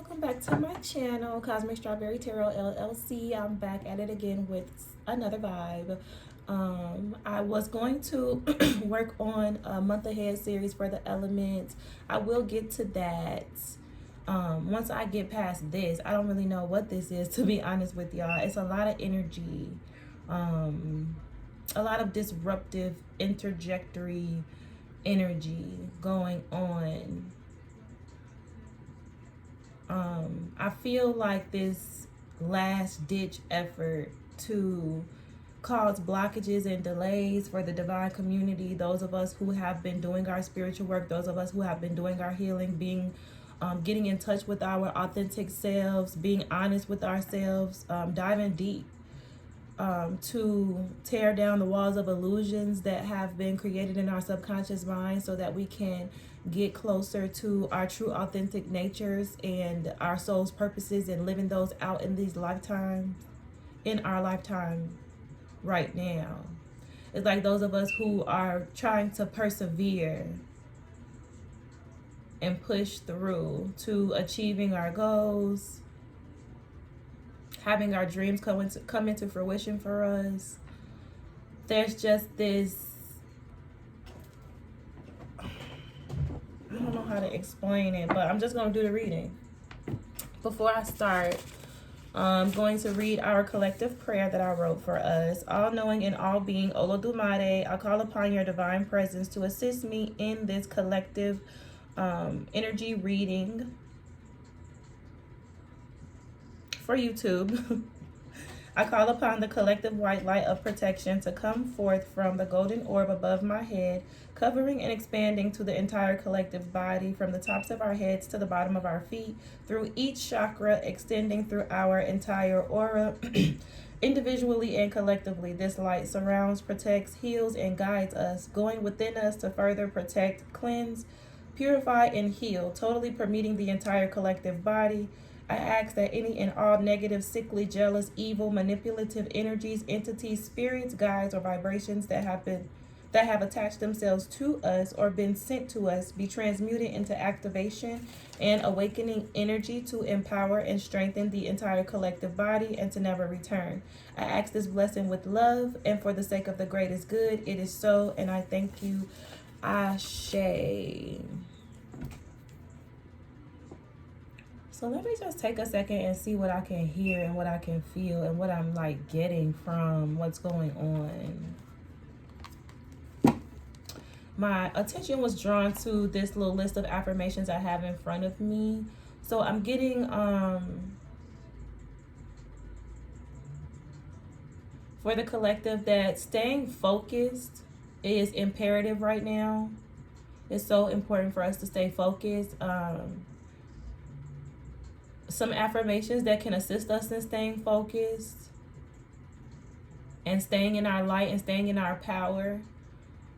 welcome back to my channel, Cosmic Strawberry Tarot LLC. I'm back at it again with another vibe. I was going to work on a month ahead series for the elements. I will get to that once I get past this. I don't really know what this is, to be honest with y'all. It's a lot of energy, a lot of disruptive interjectory energy going on. I feel like this last ditch effort to cause blockages and delays for the divine community, those of us who have been doing our spiritual work, those of us who have been doing our healing, getting in touch with our authentic selves, being honest with ourselves, diving deep to tear down the walls of illusions that have been created in our subconscious mind so that we can get closer to our true authentic natures and our soul's purposes and living those out in these lifetimes, in our lifetime right now. It's like those of us who are trying to persevere and push through to achieving our goals, having our dreams come into fruition for us. There's just this, I don't know how to explain it, but I'm just going to do the reading. Before I start, I'm going to read our collective prayer that I wrote for us. All-knowing and all-being Olodumare, I call upon your divine presence to assist me in this collective energy reading for YouTube. I call upon the collective white light of protection to come forth from the golden orb above my head, covering and expanding to the entire collective body, from the tops of our heads to the bottom of our feet, through each chakra, extending through our entire aura. Individually and collectively, this light surrounds, protects, heals, and guides us, going within us to further protect, cleanse, purify, and heal, totally permeating the entire collective body. I ask that any and all negative, sickly, jealous, evil, manipulative energies, entities, spirits, guides, or vibrations that have attached themselves to us or been sent to us be transmuted into activation and awakening energy to empower and strengthen the entire collective body and to never return. I ask this blessing with love and for the sake of the greatest good. It is so, and I thank you. Ashe. So let me just take a second and see what I can hear and what I can feel and what I'm like getting from what's going on. My attention was drawn to this little list of affirmations I have in front of me. So I'm getting for the collective that staying focused is imperative right now. It's so important for us to stay focused. Some affirmations that can assist us in staying focused and staying in our light and staying in our power.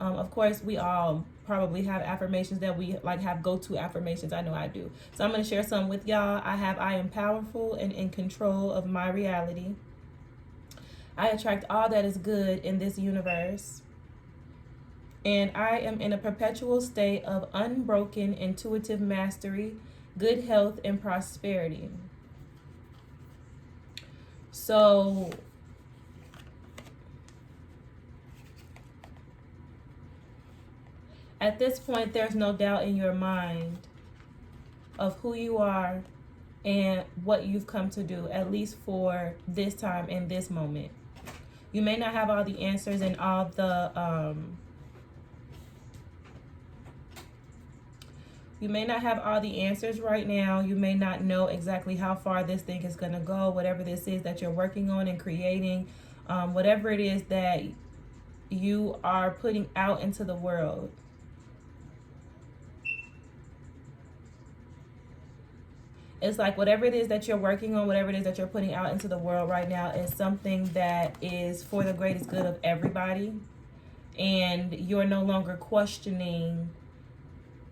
Of course, we all probably have affirmations that we like, have go-to affirmations. I know I do. So I'm going to share some with y'all. I am powerful and in control of my reality. I attract all that is good in this universe. And I am in a perpetual state of unbroken intuitive mastery, good health, and prosperity. So at this point, there's no doubt in your mind of who you are and what you've come to do, at least for this time and this moment. You may not have all the answers and all the you may not have all the answers right now. You may not know exactly how far this thing is going to go, whatever this is that you're working on and creating, whatever it is that you are putting out into the world. It's like whatever it is that you're working on, whatever it is that you're putting out into the world right now is something that is for the greatest good of everybody. And you're no longer questioning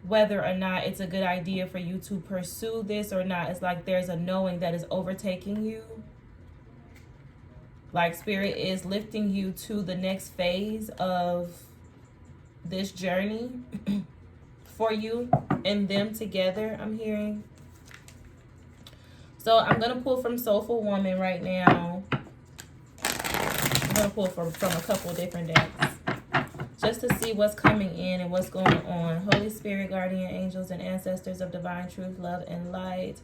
whether or not it's a good idea for you to pursue this or not. It's like there's a knowing that is overtaking you. Like Spirit is lifting you to the next phase of this journey for you and them together, I'm hearing. So I'm going to pull from Soulful Woman right now. I'm going to pull from a couple different decks, just to see what's coming in and what's going on. Holy Spirit, guardian angels, and ancestors of divine truth, love, and light.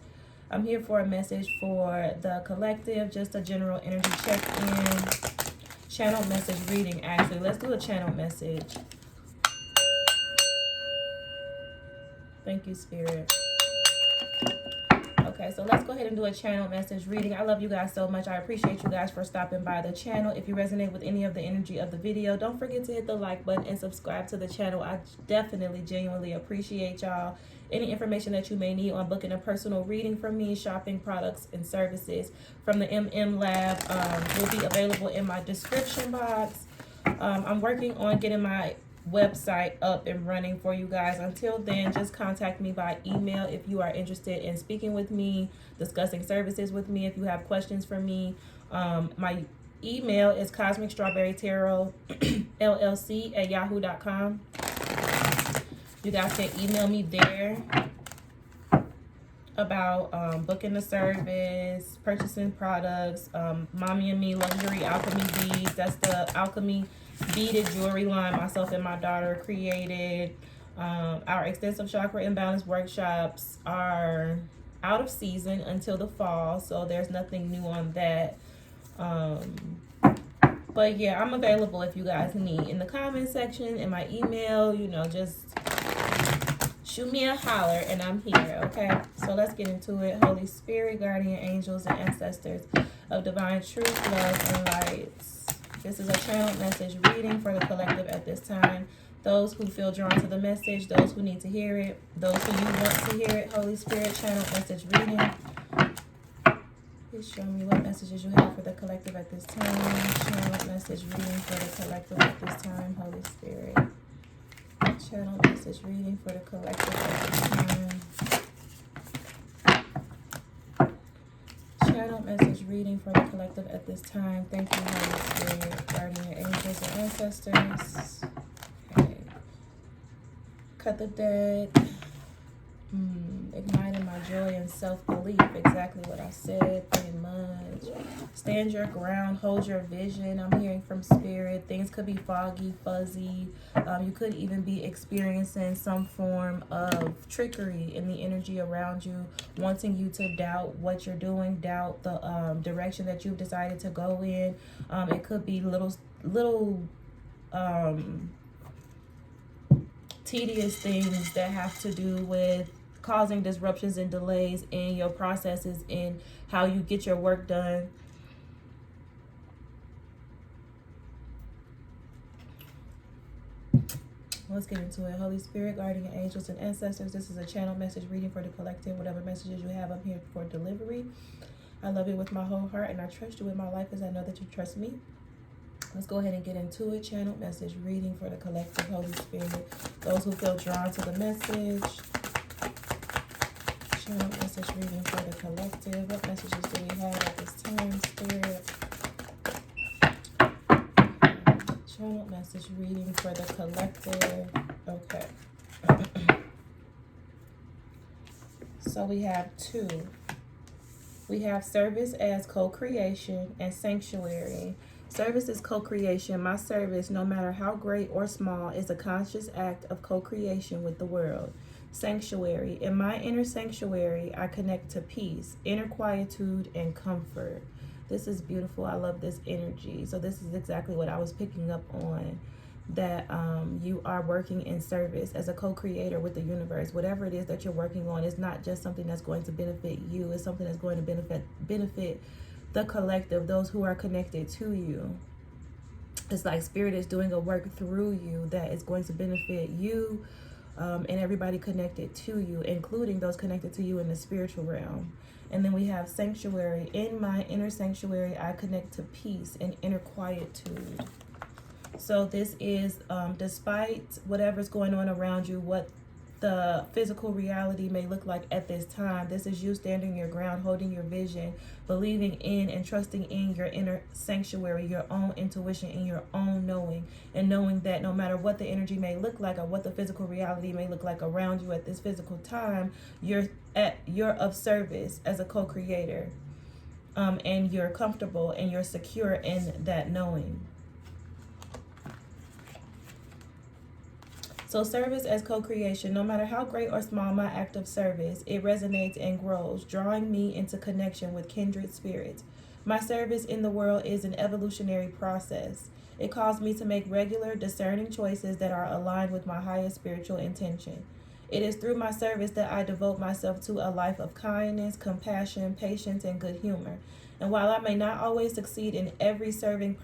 I'm here for a message for the collective, just a general energy check-in. Channel message reading, actually. Let's do a channel message. Thank you, Spirit. Okay, so let's go ahead and do a channel message reading. I love you guys so much. I appreciate you guys for stopping by the channel. If you resonate with any of the energy of the video, don't forget to hit the like button and subscribe to the channel. I definitely, genuinely appreciate y'all. Any information that you may need on booking a personal reading from me, shopping products and services from the MM Lab will be available in my description box. I'm working on getting my website up and running for you guys. Until then, just contact me by email if you are interested in speaking with me, discussing services with me. If you have questions for me, my email is CosmicStrawberryTarotLLC at yahoo.com. You guys can email me there about booking the service, purchasing products, Mommy and Me Luxury Alchemy Beads. That's the alchemy beaded jewelry line myself and my daughter created. Our extensive chakra imbalance workshops are out of season until the fall, so there's nothing new on that. But yeah, I'm available if you guys need. In the comment section, in my email, you know, just shoot me a holler and I'm here, okay? So let's get into it. Holy Spirit, guardian angels, and ancestors of divine truth, love, and lights. This is a channel message reading for the collective at this time. Those who feel drawn to the message, those who need to hear it, those who you want to hear it. Holy Spirit, channel message reading. Please show me what messages you have for the collective at this time. Channel message reading for the collective at this time. Holy Spirit. Channel message reading for the collective at this time. Channel message reading for the collective at this time. Thank you, Holy Spirit, guardian angels, and ancestors. Okay. Cut the deck. Igniting my joy and self-belief. Exactly what I said, pretty much. Stand your ground. Hold your vision. I'm hearing from Spirit. Things could be foggy, fuzzy. You could even be experiencing some form of trickery in the energy around you, wanting you to doubt what you're doing, doubt the direction that you've decided to go in. It could be little tedious things that have to do with causing disruptions and delays in your processes, in how you get your work done. Let's get into it. Holy Spirit, guardian angels, and ancestors. This is a channel message reading for the collective. Whatever messages you have, I'm here for delivery. I love you with my whole heart, and I trust you with my life as I know that you trust me. Let's go ahead and get into it. Channel message reading for the collective. Holy Spirit. Those who feel drawn to the message. Channel message reading for the collective. What messages do we have at this time, Spirit? Channel message reading for the collective. Okay. So we have two. We have service as co-creation and sanctuary. Service is co-creation. My service, no matter how great or small, is a conscious act of co-creation with the world. Sanctuary. In my inner sanctuary, I connect to peace, inner quietude, and comfort. This is beautiful. I love this energy. So this is exactly what I was picking up on, that you are working in service as a co-creator with the universe. Whatever it is that you're working on is not just something that's going to benefit you. It's something that's going to benefit the collective, those who are connected to you. It's like Spirit is doing a work through you that is going to benefit you and everybody connected to you, including those connected to you in the spiritual realm. And then we have sanctuary. In my inner sanctuary, I connect to peace and inner quietude. So this is despite whatever's going on around you, what the physical reality may look like at this time. This is you standing your ground, holding your vision, believing in and trusting in your inner sanctuary, your own intuition, and your own knowing, and knowing that no matter what the energy may look like or what the physical reality may look like around you at this physical time, you're of service as a co-creator, and you're comfortable and you're secure in that knowing. So service as co-creation, no matter how great or small my act of service, it resonates and grows, drawing me into connection with kindred spirits. My service in the world is an evolutionary process. It calls me to make regular, discerning choices that are aligned with my highest spiritual intention. It is through my service that I devote myself to a life of kindness, compassion, patience, and good humor. And while I may not always succeed in every serving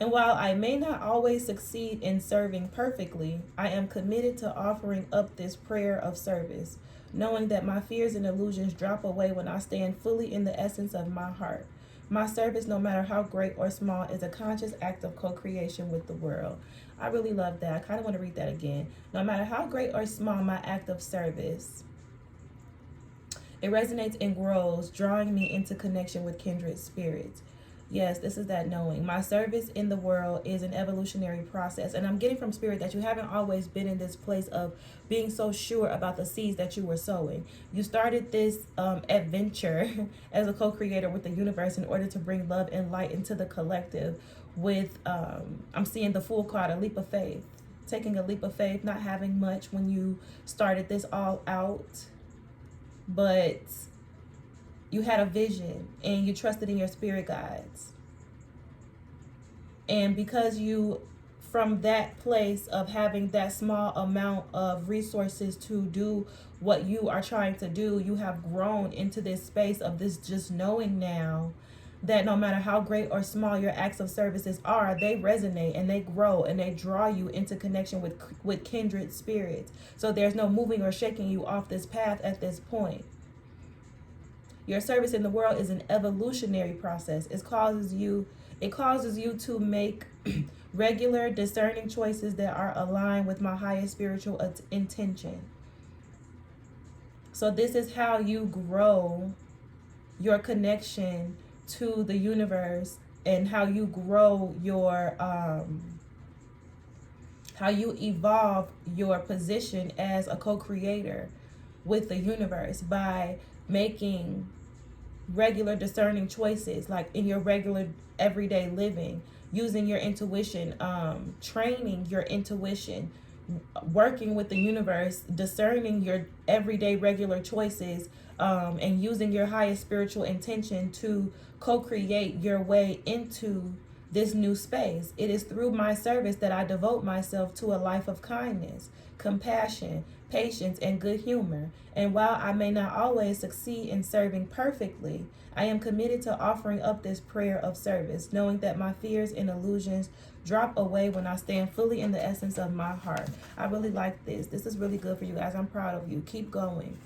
And while I may not always succeed in serving perfectly, I am committed to offering up this prayer of service, knowing that my fears and illusions drop away when I stand fully in the essence of my heart. My service, no matter how great or small, is a conscious act of co-creation with the world. I really love that. I kind of want to read that again. No matter how great or small my act of service, it resonates and grows, drawing me into connection with kindred spirits. Yes, this is that knowing. My service in the world is an evolutionary process. And I'm getting from Spirit that you haven't always been in this place of being so sure about the seeds that you were sowing. You started this adventure as a co-creator with the universe in order to bring love and light into the collective with, I'm seeing the Fool card, a leap of faith. Taking a leap of faith, not having much when you started this all out. But you had a vision and you trusted in your spirit guides. And because you, from that place of having that small amount of resources to do what you are trying to do, you have grown into this space of this just knowing now that no matter how great or small your acts of services are, they resonate and they grow and they draw you into connection with kindred spirits. So there's no moving or shaking you off this path at this point. Your service in the world is an evolutionary process. It causes you to make regular, discerning choices that are aligned with my highest spiritual intention. So this is how you grow your connection to the universe and how you grow your, how you evolve your position as a co-creator with the universe by making regular discerning choices, like in your regular everyday living, using your intuition, training your intuition, working with the universe, discerning your everyday regular choices, and using your highest spiritual intention to co-create your way into this new space. It is through my service that I devote myself to a life of kindness, compassion, patience, and good humor. And while I may not always succeed in serving perfectly, I am committed to offering up this prayer of service, knowing that my fears and illusions drop away when I stand fully in the essence of my heart. I really like this. This is really good for you guys. I'm proud of you. Keep going.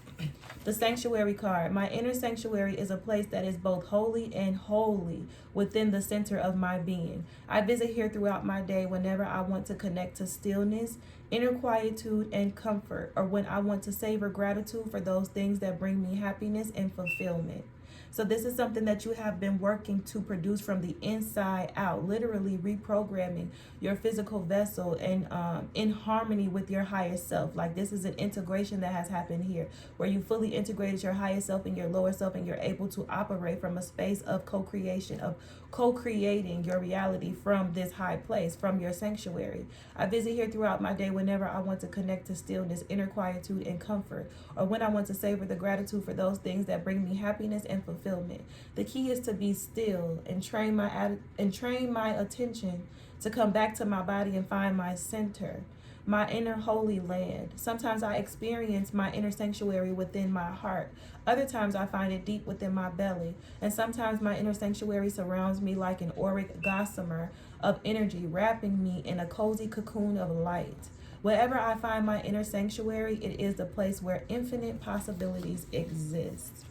The sanctuary card. My inner sanctuary is a place that is both holy and holy within the center of my being. I visit here throughout my day whenever I want to connect to stillness, inner quietude, and comfort, or when I want to savor gratitude for those things that bring me happiness and fulfillment. So this is something that you have been working to produce from the inside out, literally reprogramming your physical vessel and in harmony with your higher self. Like this is an integration that has happened here where you fully integrated your higher self and your lower self, and you're able to operate from a space of co-creation, of co-creating your reality from this high place, from your sanctuary. I visit here throughout my day whenever I want to connect to stillness, inner quietude, and comfort, or when I want to savor the gratitude for those things that bring me happiness and fulfillment. The key is to be still and train my attention to come back to my body and find my center, my inner holy land. Sometimes I experience my inner sanctuary within my heart. Other times I find it deep within my belly. And sometimes my inner sanctuary surrounds me like an auric gossamer of energy, wrapping me in a cozy cocoon of light. Wherever I find my inner sanctuary, it is the place where infinite possibilities exist.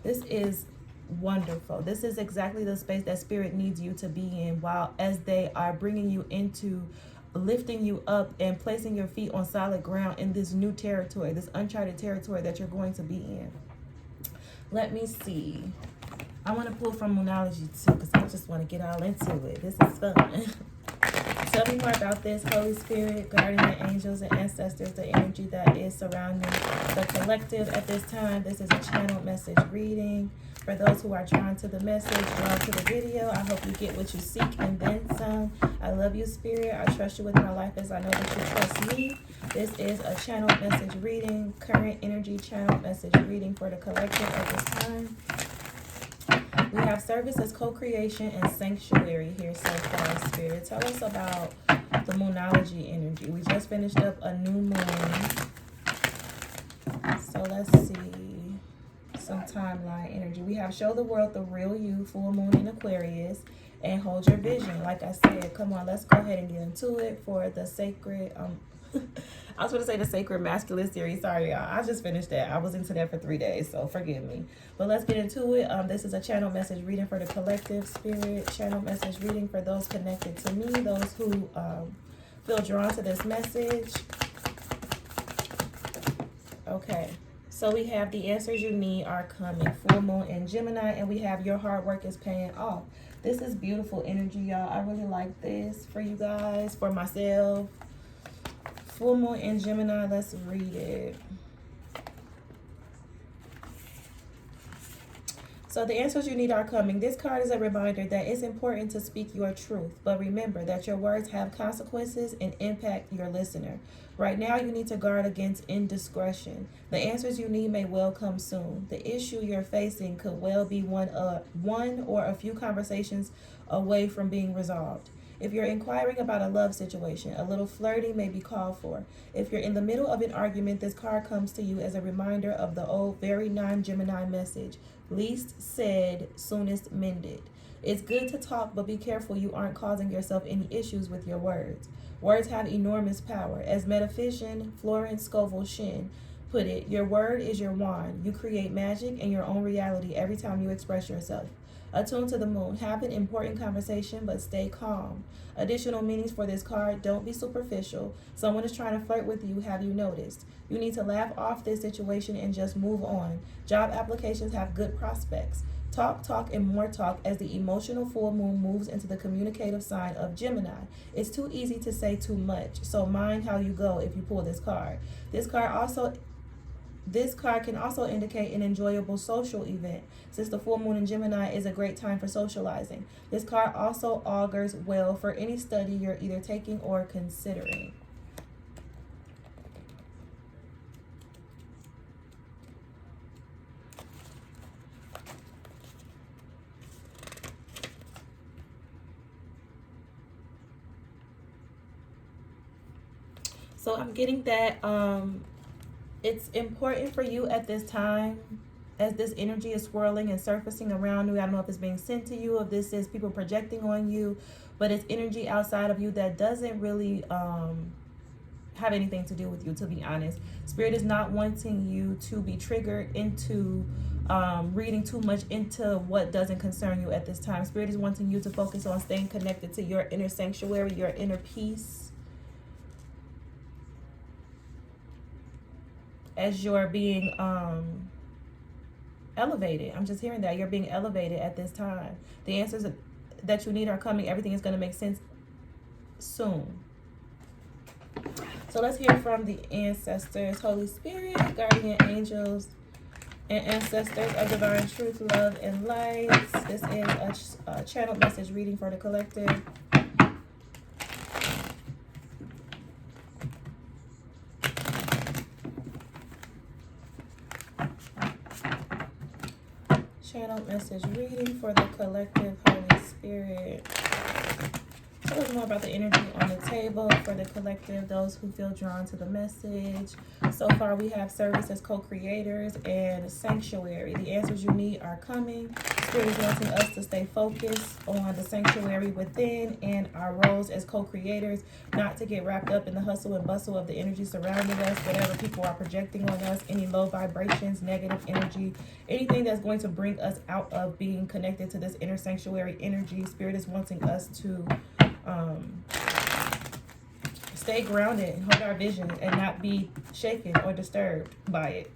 This is wonderful. This is exactly the space that Spirit needs you to be in, while as they are bringing you into lifting you up and placing your feet on solid ground in this new territory, this uncharted territory that you're going to be in. Let me see. I want to pull from Moonology too, because I just want to get all into it. This is fun. Tell me more about this, Holy Spirit, guardian angels, and ancestors, the energy that is surrounding the collective at this time. This is a channeled message reading. For those who are drawn to the message, drawn to the video, I hope you get what you seek and then some. I love you, Spirit. I trust you with my life as I know that you trust me. This is a channeled message reading, current energy channeled message reading for the collective at this time. We have service as co-creation and sanctuary here so far, Spirit. Tell us about the Moonology energy. We just finished up a new moon. So let's see. Some timeline energy. We have show the world the real you, full moon in Aquarius, and hold your vision. Like I said, come on, let's go ahead and get into it for the sacred, I was going to say the Sacred Masculine series. Sorry, y'all. I just finished that. I was into that for 3 days, so forgive me. But let's get into it. This is a channel message reading for the collective, Spirit. Channel message reading for those connected to me, those who feel drawn to this message. Okay. So we have the answers you need are coming. Full moon in Gemini, and we have your hard work is paying off. This is beautiful energy, y'all. I really like this for you guys, for myself. Full moon in Gemini, let's read it. So the answers you need are coming. This card is a reminder that it's important to speak your truth, but remember that your words have consequences and impact your listener. Right now, you need to guard against indiscretion. The answers you need may well come soon. The issue you're facing could well be one or a few conversations away from being resolved. If you're inquiring about a love situation, a little flirting may be called for. If you're in the middle of an argument, this card comes to you as a reminder of the old, very non-Gemini message. Least said, soonest mended. It's good to talk, but be careful you aren't causing yourself any issues with your words. Words have enormous power. As metaphysician Florence Scovel Shinn put it, your word is your wand. You create magic and your own reality every time you express yourself. Attune to the moon. Have an important conversation, but stay calm. Additional meanings for this card. Don't be superficial. Someone is trying to flirt with you. Have you noticed? You need to laugh off this situation and just move on. Job applications have good prospects. Talk, and more talk as the emotional full moon moves into the communicative sign of Gemini. It's too easy to say too much, so mind how you go if you pull this card. This card can also indicate an enjoyable social event, since the full moon in Gemini is a great time for socializing. This card also augurs well for any study you're either taking or considering. So I'm getting that it's important for you at this time, as this energy is swirling and surfacing around you. I don't know if it's being sent to you, if this is people projecting on you, but it's energy outside of you that doesn't really have anything to do with you, to be honest. Spirit is not wanting you to be triggered into reading too much into what doesn't concern you at this time. Spirit is wanting you to focus on staying connected to your inner sanctuary, your inner peace, as you're being elevated. I'm just hearing that you're being elevated at this time. The answers that you need are coming. Everything is going to make sense soon. So let's hear from the ancestors, Holy Spirit, guardian angels, and ancestors of divine truth, love, and light. This is a channel message reading for the collective. Channel message reading for the collective, Holy Spirit. Tell us more about the energy on the table for the collective, those who feel drawn to the message. So far, we have service as co-creators and sanctuary. The answers you need are coming. Spirit is wanting us to stay focused on the sanctuary within and our roles as co-creators, not to get wrapped up in the hustle and bustle of the energy surrounding us, whatever people are projecting on us, any low vibrations, negative energy, anything that's going to bring us out of being connected to this inner sanctuary energy. Spirit is wanting us to stay grounded and hold our vision and not be shaken or disturbed by it.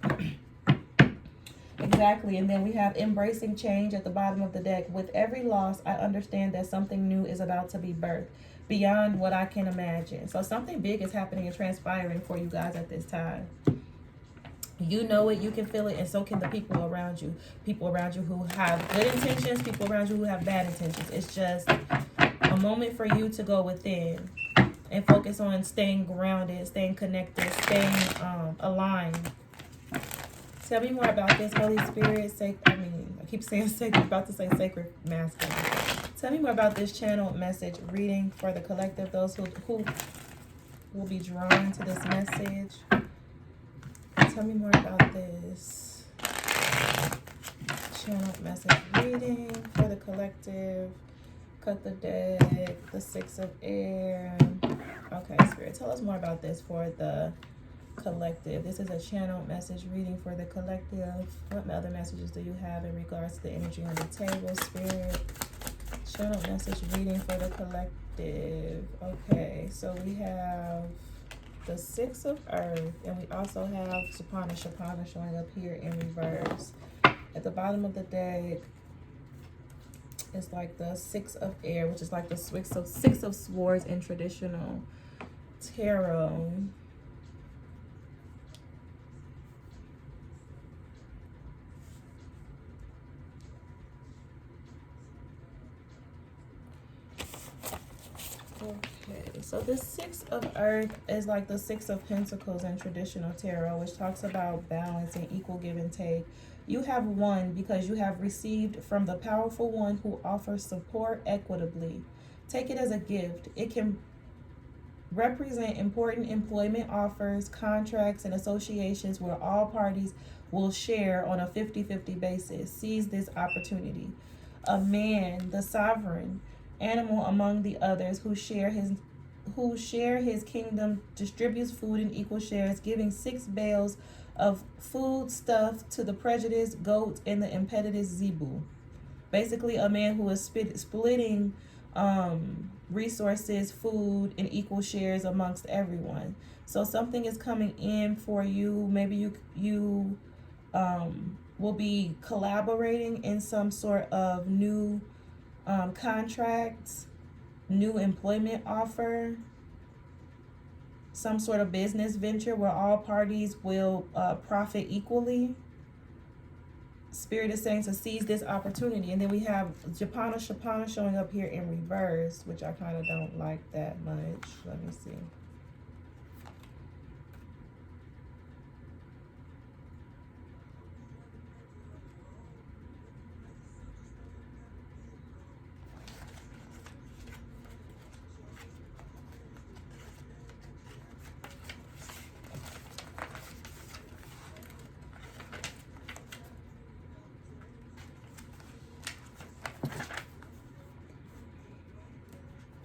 Exactly. And then we have embracing change at the bottom of the deck. With every loss, I understand that something new is about to be birthed beyond what I can imagine. So something big is happening and transpiring for you guys at this time. You know it, you can feel it, and so can the people around you. People around you who have good intentions, people around you who have bad intentions. It's just a moment for you to go within and focus on staying grounded, staying connected, staying aligned. Tell me more about this, Holy Spirit. I keep saying sacred, about to say sacred masculine. Tell me more about this channel message reading for the collective, those who will be drawn to this message. Tell me more about this channel message reading for the collective. Cut the deck, the Six of Air. Okay, Spirit, tell us more about this for the collective. This is a channel message reading for the collective. What other messages do you have in regards to the energy on the table, Spirit? Channel message reading for the collective. Okay, so we have the Six of Earth, and we also have Shapana showing up here in reverse. At the bottom of the deck, it's like the Six of Air, which is like the Six of Swords in traditional tarot. Okay, so the Six of Earth is like the Six of Pentacles in traditional tarot, which talks about balance and equal give and take. You have won because you have received from the powerful one who offers support equitably. Take it as a gift. It can represent important employment offers, contracts, and associations where all parties will share on a 50-50 basis. Seize this opportunity. A man, the sovereign animal among the others who share his kingdom, distributes food in equal shares, giving 6 bales of food stuff to the prejudiced goat and the impetitive zebu. Basically, a man who is splitting resources, food in equal shares amongst everyone. So something is coming in for you. Maybe you will be collaborating in some sort of new contracts, new employment offer, some sort of business venture where all parties will profit equally. Spirit is saying to seize this opportunity. And then we have Shapana showing up here in reverse, which I kind of don't like that much. Let me see.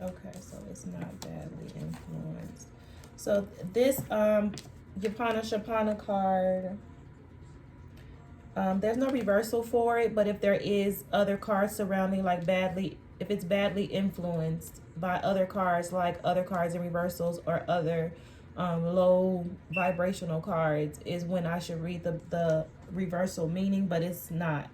Okay, so it's not badly influenced. So this Shapana card, there's no reversal for it, but if there is other cards surrounding, like if it's badly influenced by other cards, like other cards in reversals or other low vibrational cards, is when I should read the reversal meaning, but it's not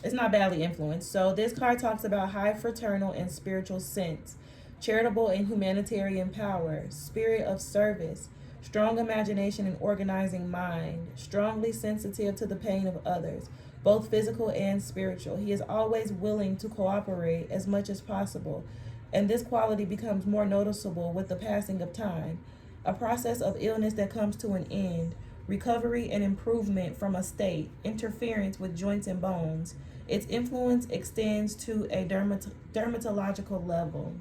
it's not badly influenced. So this card talks about high fraternal and spiritual sense, charitable and humanitarian power, spirit of service, strong imagination and organizing mind, strongly sensitive to the pain of others, both physical and spiritual. He is always willing to cooperate as much as possible, and this quality becomes more noticeable with the passing of time. A process of illness that comes to an end, recovery and improvement from a state, interference with joints and bones. Its influence extends to a dermatological level.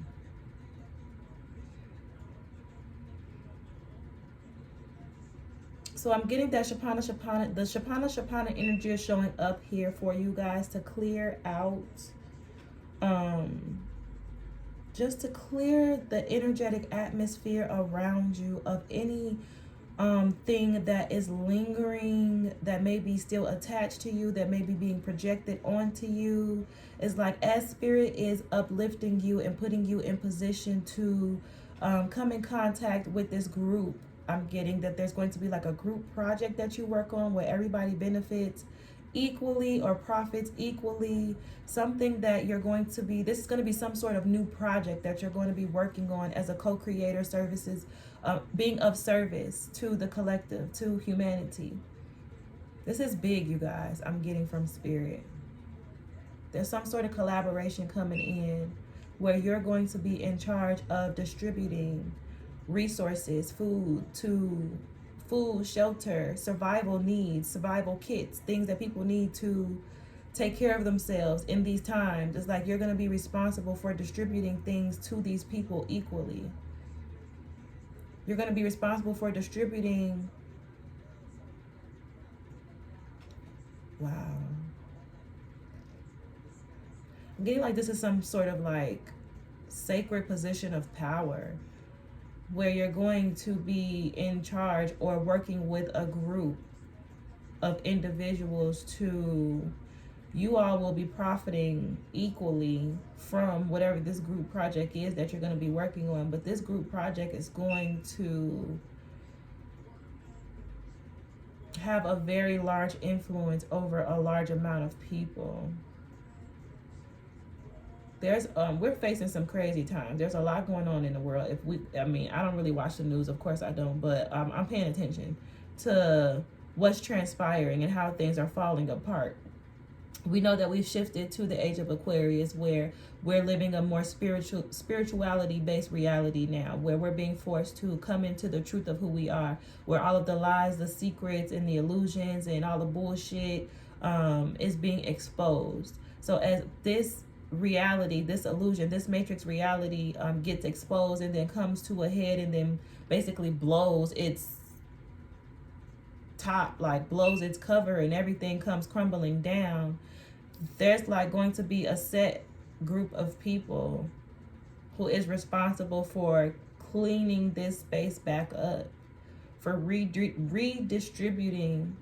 So I'm getting that the Shapana energy is showing up here for you guys to clear out, just to clear the energetic atmosphere around you of any thing that is lingering, that may be still attached to you, that may be being projected onto you. It's like as Spirit is uplifting you and putting you in position to come in contact with this group. I'm getting that there's going to be like a group project that you work on where everybody benefits equally or profits equally. Something that you're going to be, this is going to be some sort of new project that you're going to be working on as a co-creator, services, being of service to the collective, to humanity. This is big, you guys. I'm getting from spirit. There's some sort of collaboration coming in where you're going to be in charge of distributing resources, food, shelter, survival needs, survival kits, things that people need to take care of themselves in these times. It's like you're going to be responsible for distributing things to these people equally. You're going to be responsible for distributing. Wow. I'm getting like this is some sort of like sacred position of power where you're going to be in charge or working with a group of individuals to, you all will be profiting equally from whatever this group project is that you're going to be working on. But this group project is going to have a very large influence over a large amount of people. There's we're facing some crazy times. There's a lot going on in the world. I don't really watch the news, of course I don't, but I'm paying attention to what's transpiring and how things are falling apart. We know that we've shifted to the age of Aquarius, where we're living a more spirituality based reality now, where we're being forced to come into the truth of who we are, where all of the lies, the secrets, and the illusions and all the bullshit is being exposed. So as this reality, this illusion, this matrix reality gets exposed and then comes to a head and then basically blows its top, like blows its cover, and everything comes crumbling down, there's like going to be a set group of people who is responsible for cleaning this space back up, for redistributing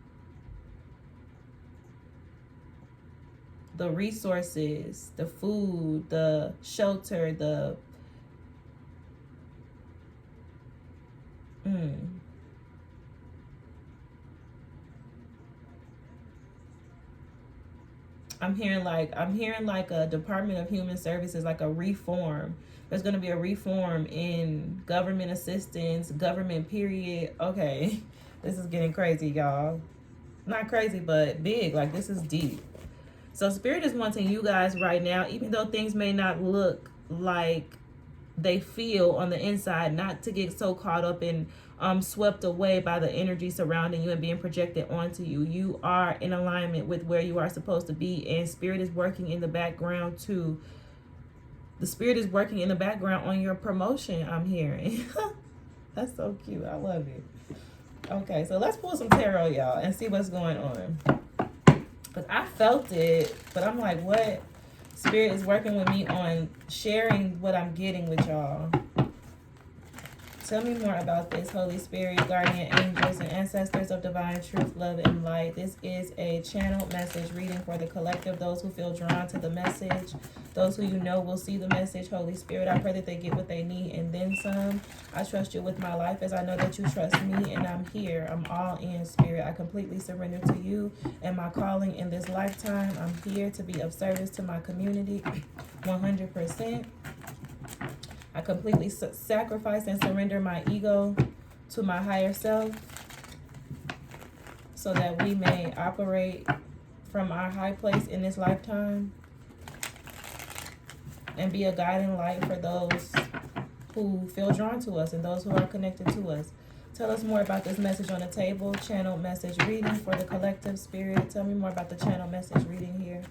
the resources, the food, the shelter, the I'm hearing like a Department of Human Services, like a reform. There's going to be a reform in government assistance, government period. Okay, this is getting crazy, y'all. Not crazy, but big. Like, this is deep. So Spirit is wanting you guys right now, even though things may not look like they feel on the inside, not to get so caught up and swept away by the energy surrounding you and being projected onto you. You are in alignment with where you are supposed to be, and Spirit is working in the background too. The Spirit is working in the background on your promotion, I'm hearing. That's so cute. I love it. Okay, so let's pull some tarot, y'all, and see what's going on. Because I felt it, but I'm like, what? Spirit is working with me on sharing what I'm getting with y'all. Tell me more about this, Holy Spirit, guardian angels, and ancestors of divine truth, love, and light. This is a channeled message reading for the collective, those who feel drawn to the message, those who you know will see the message. Holy Spirit, I pray that they get what they need and then some. I trust you with my life as I know that you trust me, and I'm here. I'm all in, Spirit. I completely surrender to you and my calling in this lifetime. I'm here to be of service to my community 100%. I completely sacrifice and surrender my ego to my higher self so that we may operate from our high place in this lifetime and be a guiding light for those who feel drawn to us and those who are connected to us. Tell us more about this message on the table. Channel message reading for the collective, Spirit. Tell me more about the channel message reading here.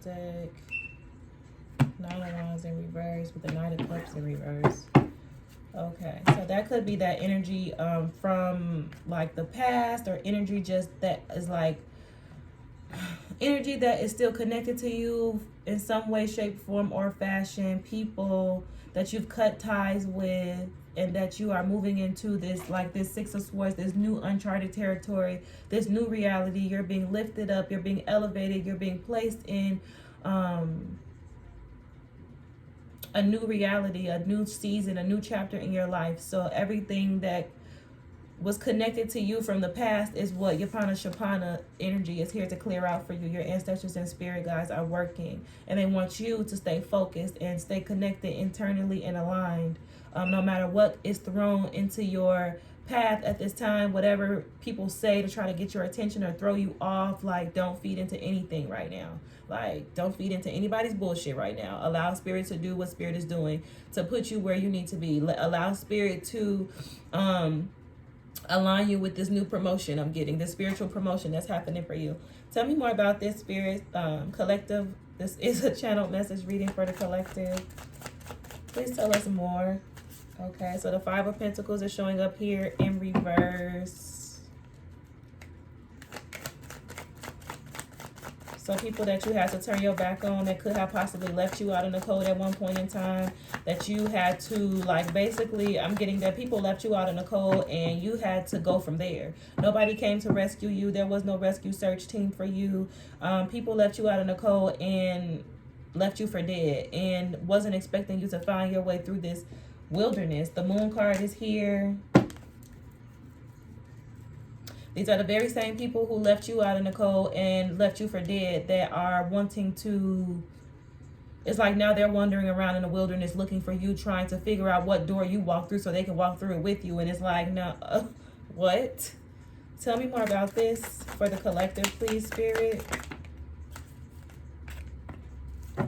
Deck. Nine of Wands in reverse with the Knight of Cups in reverse. Okay, so that could be that energy from like the past, or energy just that is like energy that is still connected to you in some way, shape, form, or fashion. People that you've cut ties with, and that you are moving into this, like this Six of Swords, this new uncharted territory, this new reality. You're being lifted up, you're being elevated, you're being placed in a new reality, a new season, a new chapter in your life. So everything that was connected to you from the past is what Yapana Shapana energy is here to clear out for you. Your ancestors and spirit guides are working, and they want you to stay focused and stay connected internally and aligned. No matter what is thrown into your path at this time, whatever people say to try to get your attention or throw you off, like, don't feed into anything right now. Like, don't feed into anybody's bullshit right now. Allow spirit to do what spirit is doing to put you where you need to be. Allow spirit to align you with this new promotion I'm getting, this spiritual promotion that's happening for you. Tell me more about this, spirit collective. This is a channeled message reading for the collective. Please tell us more. Okay, so the Five of Pentacles is showing up here in reverse. So people that you had to turn your back on, that could have possibly left you out in the cold at one point in time, that you had to, like, basically, I'm getting that people left you out in the cold and you had to go from there. Nobody came to rescue you. There was no rescue search team for you. People left you out in the cold and left you for dead and wasn't expecting you to find your way through this wilderness. The Moon card is here. These are the very same people who left you out in the cold and left you for dead that are wanting to, it's like now they're wandering around in the wilderness looking for you, trying to figure out what door you walk through so they can walk through it with you. And it's like, no, what? Tell me more about this for the collective, please, spirit.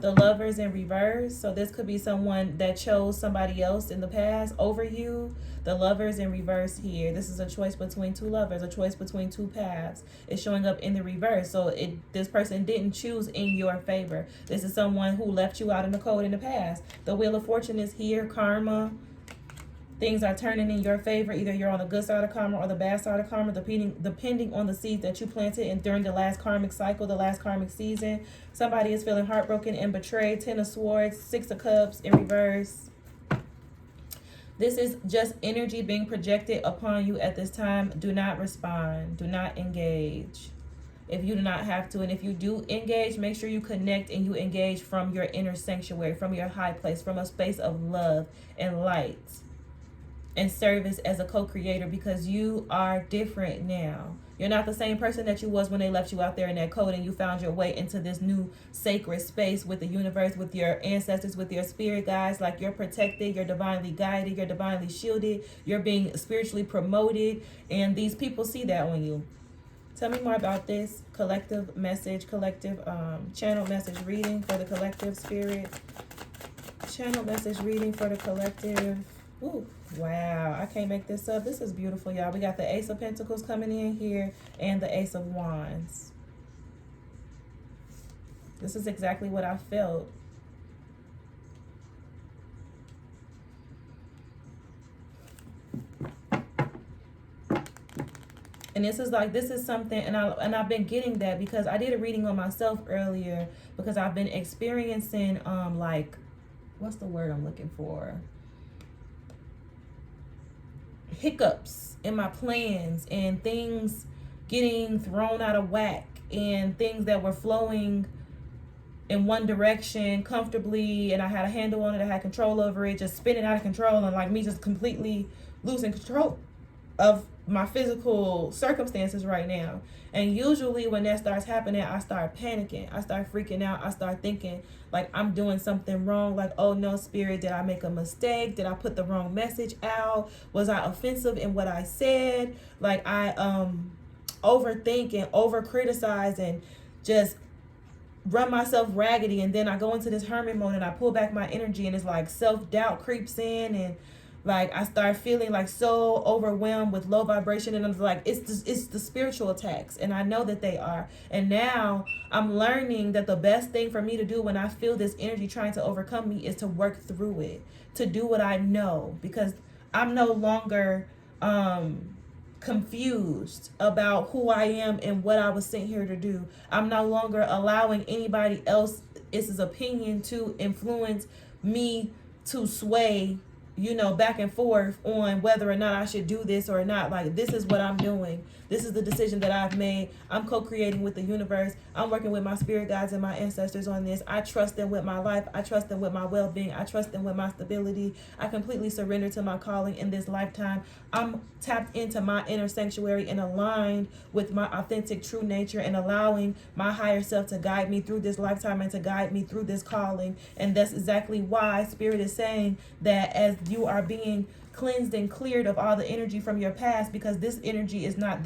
The Lovers in reverse. So this could be someone that chose somebody else in the past over you. The Lovers in reverse here. This is a choice between two lovers, a choice between two paths. It's showing up in the reverse. So this person didn't choose in your favor. This is someone who left you out in the cold in the past. The Wheel of Fortune is here. Karma. Things are turning in your favor. Either you're on the good side of karma or the bad side of karma, depending on the seeds that you planted during the last karmic cycle, the last karmic season. Somebody is feeling heartbroken and betrayed. Ten of Swords, Six of Cups in reverse. This is just energy being projected upon you at this time. Do not respond. Do not engage if you do not have to. And if you do engage, make sure you connect and you engage from your inner sanctuary, from your high place, from a space of love and light and service as a co-creator, because you are different now. You're not the same person that you was when they left you out there in that cold and you found your way into this new sacred space with the universe, with your ancestors, with your spirit guides. Like, you're protected, you're divinely guided, you're divinely shielded, you're being spiritually promoted, and these people see that on you. Tell me more about this collective message, collective channel message reading for the collective, spirit. Channel message reading for the collective. Ooh, wow, I can't make this up. This is beautiful, y'all. We got the Ace of Pentacles coming in here and the Ace of Wands. This is exactly what I felt. And this is like, this is something, and I've been getting that because I did a reading on myself earlier, because I've been experiencing like, what's the word I'm looking for? Hiccups in my plans and things getting thrown out of whack and things that were flowing in one direction comfortably, and I had a handle on it, I had control over it, just spinning out of control, and like me just completely losing control of my physical circumstances right now. And usually when that starts happening, I start panicking, I start freaking out, I start thinking like I'm doing something wrong, like, oh no, spirit, did I make a mistake? Did I put the wrong message out? Was I offensive in what I said? Like, I overthink and over criticize and just run myself raggedy, and then I go into this hermit mode and I pull back my energy, and it's like self-doubt creeps in, and like I start feeling like so overwhelmed with low vibration, and I'm like, it's the spiritual attacks, and I know that they are. And now I'm learning that the best thing for me to do when I feel this energy trying to overcome me is to work through it, to do what I know, because I'm no longer confused about who I am and what I was sent here to do. I'm no longer allowing anybody else's opinion to influence me, to sway, you know, back and forth on whether or not I should do this or not. Like, this is what I'm doing. This is the decision that I've made. I'm co-creating with the universe. I'm working with my spirit guides and my ancestors on this. I trust them with my life. I trust them with my well-being. I trust them with my stability. I completely surrender to my calling in this lifetime. I'm tapped into my inner sanctuary and aligned with my authentic true nature, and allowing my higher self to guide me through this lifetime and to guide me through this calling. And that's exactly why Spirit is saying that as you are being cleansed and cleared of all the energy from your past, because this energy is not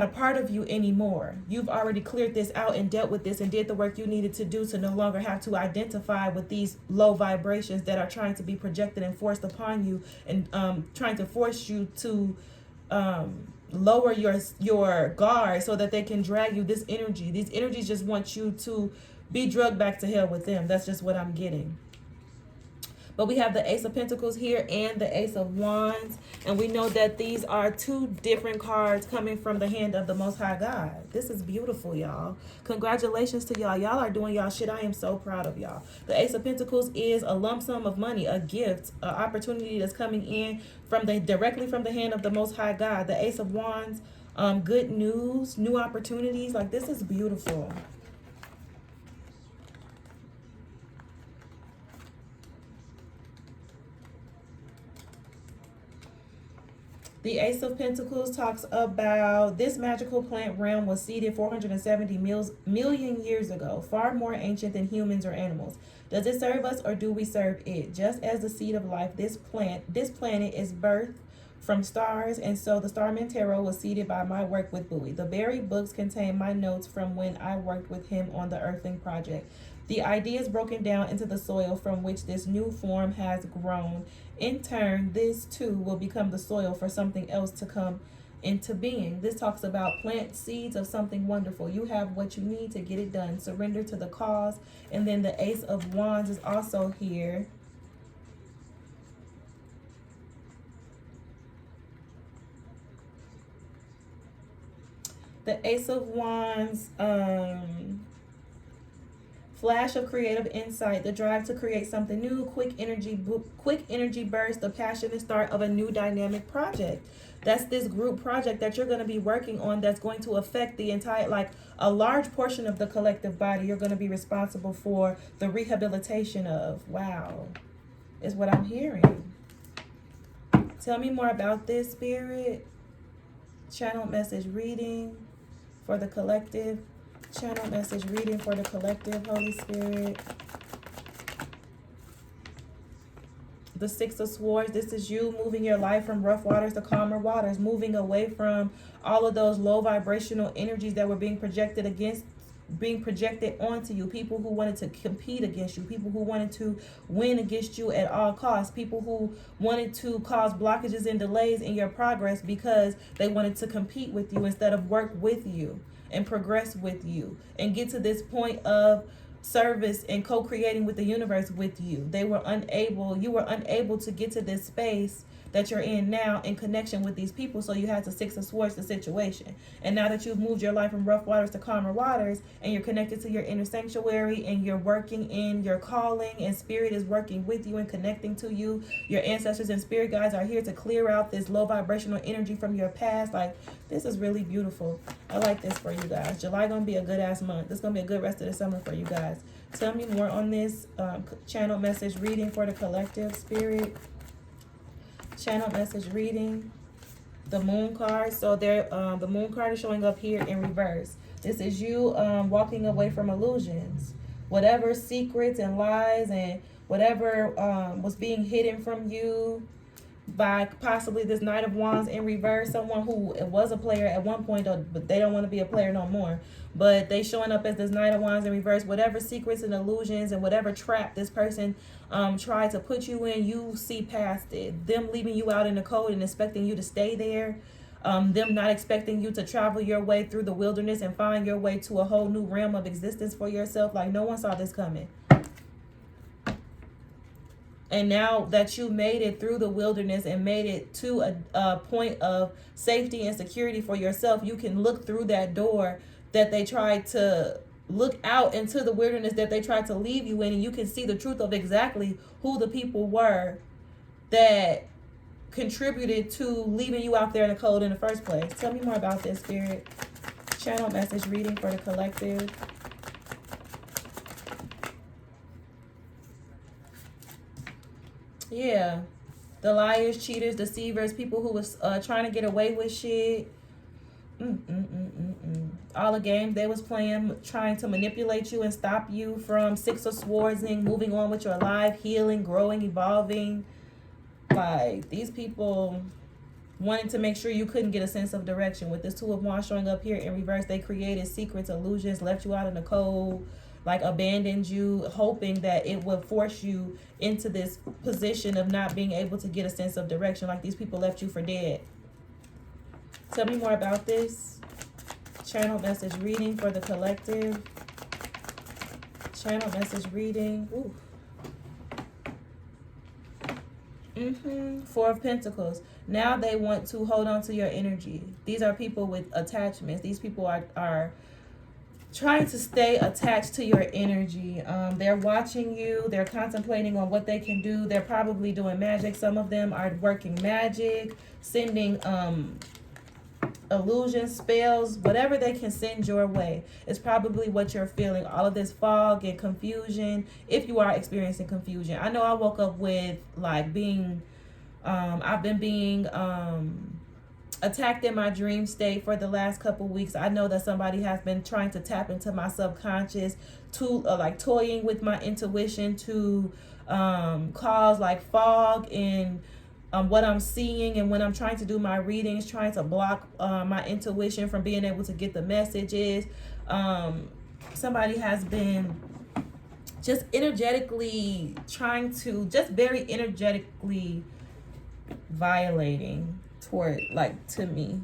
a part of you anymore. You've already cleared this out and dealt with this and did the work you needed to do to no longer have to identify with these low vibrations that are trying to be projected and forced upon you, and trying to force you to lower your guard so that they can drag you this energy. These energies just want you to be drugged back to hell with them. That's just what I'm getting. But we have the Ace of Pentacles here and the Ace of Wands. And we know that these are two different cards coming from the hand of the Most High God. This is beautiful, y'all. Congratulations to y'all. Y'all are doing y'all shit. I am so proud of y'all. The Ace of Pentacles is a lump sum of money, a gift, an opportunity that's coming in directly from the hand of the Most High God. The Ace of Wands, good news, new opportunities. Like, this is beautiful. The Ace of Pentacles talks about this magical plant realm was seeded 470 million years ago, far more ancient than humans or animals. Does it serve us or do we serve it? Just as the seed of life, this planet is birthed from stars, and so the Starman Tarot was seeded by my work with Bowie. The buried books contain my notes from when I worked with him on the Earthling project. The idea is broken down into the soil from which this new form has grown. In turn, this too will become the soil for something else to come into being. This talks about plant seeds of something wonderful. You have what you need to get it done. Surrender to the cause. And then the Ace of Wands is also here. The Ace of Wands, flash of creative insight, the drive to create something new, quick energy burst, the passionate start of a new dynamic project. That's this group project that you're going to be working on that's going to affect the entire, like a large portion of the collective body. You're going to be responsible for the rehabilitation of. Wow, is what I'm hearing. Tell me more about this, Spirit. Channel message reading for the collective. Channel message reading for the collective, Holy Spirit. The Six of Swords, this is you moving your life from rough waters to calmer waters, moving away from all of those low vibrational energies that were being projected onto you. People who wanted to compete against you, people who wanted to win against you at all costs, people who wanted to cause blockages and delays in your progress because they wanted to compete with you instead of work with you and progress with you and get to this point of service and co-creating with the universe with you. You were unable to get to this space that you're in now in connection with these people, so you had to Six of Swords the situation. And now that you've moved your life from rough waters to calmer waters, and you're connected to your inner sanctuary, and you're working in your calling, and Spirit is working with you and connecting to you, your ancestors and spirit guides are here to clear out this low vibrational energy from your past. Like, this is really beautiful. I like this for you guys. July gonna be a good ass month. This gonna be a good rest of the summer for you guys. Tell me more on this channel message reading for the collective, Spirit. Channel message reading, the Moon card. So there, the Moon card is showing up here in reverse. This is you walking away from illusions, whatever secrets and lies and whatever was being hidden from you by possibly this Knight of Wands in reverse. Someone who was a player at one point, but they don't want to be a player no more. But they showing up as this Knight of Wands in reverse. Whatever secrets and illusions and whatever trap this person tried to put you in, you see past it. Them leaving you out in the cold and expecting you to stay there. Them not expecting you to travel your way through the wilderness and find your way to a whole new realm of existence for yourself. Like, no one saw this coming. And now that you made it through the wilderness and made it to a point of safety and security for yourself, you can look through that door that they tried to look out into the wilderness that they tried to leave you in, and you can see the truth of exactly who the people were that contributed to leaving you out there in the cold in the first place. Tell me more about this, Spirit. Channel message reading for the collective. Yeah. The liars, cheaters, deceivers, people who was trying to get away with shit. All the games they was playing, trying to manipulate you and stop you from Six of Swords and moving on with your life, healing, growing, evolving. Like, these people wanted to make sure you couldn't get a sense of direction. With this Two of Wands showing up here in reverse, they created secrets, illusions, left you out in the cold, like abandoned you, hoping that it would force you into this position of not being able to get a sense of direction. Like, these people left you for dead. Tell me more about this. Channel message reading for the collective. Channel message reading. Ooh. Four of Pentacles. Now they want to hold on to your energy. These are people with attachments. These people are trying to stay attached to your energy. They're watching you. They're contemplating on what they can do. They're probably doing magic. Some of them are working magic, sending illusions, spells, whatever they can send your way. It's probably what you're feeling. All of this fog and confusion, if you are experiencing confusion. I know I woke up with like being I've been being attacked in my dream state for the last couple weeks. I know that somebody has been trying to tap into my subconscious to like toying with my intuition to cause like fog in what I'm seeing, and when I'm trying to do my readings, trying to block my intuition from being able to get the messages. Somebody has been just energetically trying to, just very energetically violating toward, like, to me.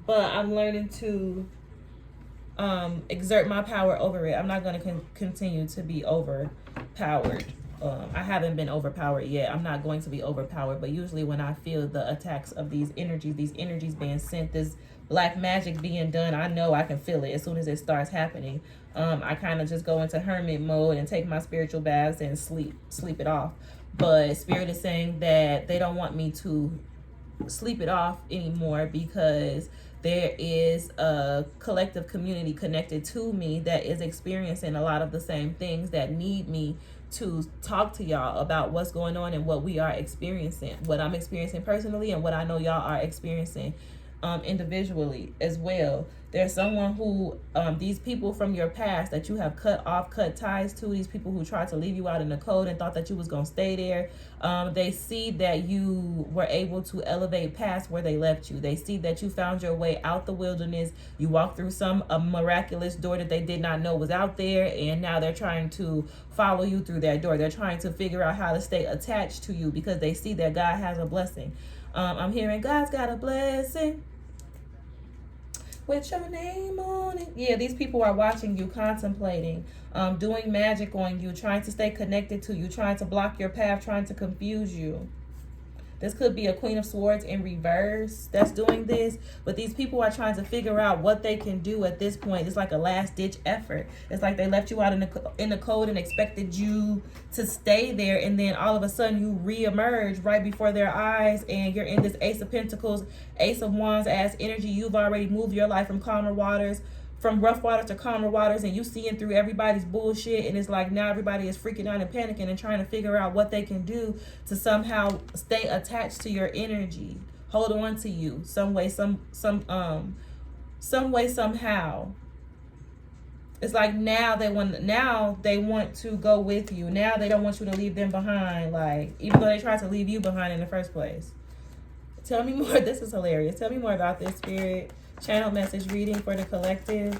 But I'm learning to exert my power over it. I'm not going to continue to be overpowered. I haven't been overpowered yet. I'm not going to be overpowered, but usually when I feel the attacks of these energies being sent, this black magic being done, I know I can feel it as soon as it starts happening. I kind of just go into hermit mode and take my spiritual baths and sleep it off. But Spirit is saying that they don't want me to sleep it off anymore, because there is a collective community connected to me that is experiencing a lot of the same things, that need me to talk to y'all about what's going on and what we are experiencing, what I'm experiencing personally and what I know y'all are experiencing individually as well. There's someone who, these people from your past that you have cut ties to, these people who tried to leave you out in the cold and thought that you was going to stay there. They see that you were able to elevate past where they left you. They see that you found your way out the wilderness. You walked through a miraculous door that they did not know was out there. And now they're trying to follow you through that door. They're trying to figure out how to stay attached to you because they see that God has a blessing. I'm hearing God's got a blessing with your name on it. Yeah, these people are watching you, contemplating, doing magic on you, trying to stay connected to you, trying to block your path, trying to confuse you. This could be a Queen of Swords in reverse that's doing this, but these people are trying to figure out what they can do at this point. It's like a last-ditch effort. It's like they left you out in the cold and expected you to stay there, and then all of a sudden you re-emerge right before their eyes, and you're in this Ace of Pentacles, Ace of Wands ass energy. You've already moved your life from calmer waters, from rough waters to calmer waters, and you seeing through everybody's bullshit, and it's like now everybody is freaking out and panicking and trying to figure out what they can do to somehow stay attached to your energy, hold on to you some way, some way, somehow. It's like now they want to go with you. Now they don't want you to leave them behind, like, even though they tried to leave you behind in the first place. Tell me more. This is hilarious. Tell me more about this, Spirit. Channel message reading for the collective.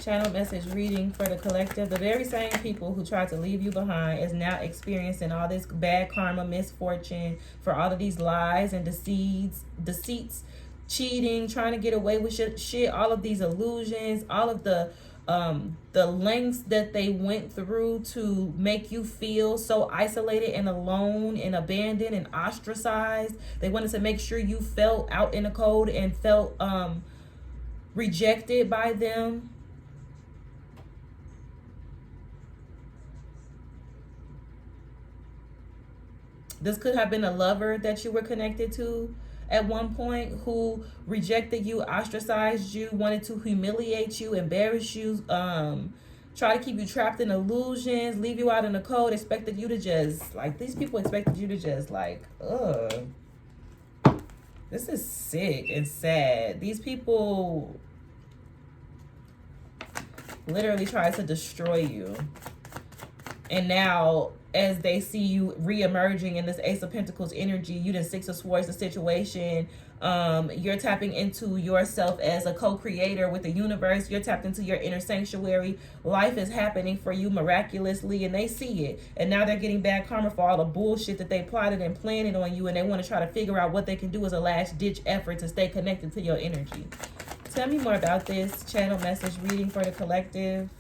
Channel message reading for the collective. The very same people who tried to leave you behind is now experiencing all this bad karma, misfortune, for all of these lies and deceits, cheating, trying to get away with shit, all of these illusions, all of the the lengths that they went through to make you feel so isolated and alone and abandoned and ostracized. They wanted to make sure you felt out in the cold and felt rejected by them. This could have been a lover that you were connected to at one point who rejected you, ostracized you, wanted to humiliate you, embarrass you, try to keep you trapped in illusions, leave you out in the cold, expected you to just, like, these people expected you to just, like, ugh. This is sick and sad. These people literally tried to destroy you. And now, as they see you re-emerging in this Ace of Pentacles energy, you done Six of Swords the situation. You're tapping into yourself as a co-creator with the universe. You're tapped into your inner sanctuary. Life is happening for you miraculously, and they see it. And now they're getting bad karma for all the bullshit that they plotted and planned on you, and they want to try to figure out what they can do as a last-ditch effort to stay connected to your energy. Tell me more about this channel message reading for the collective.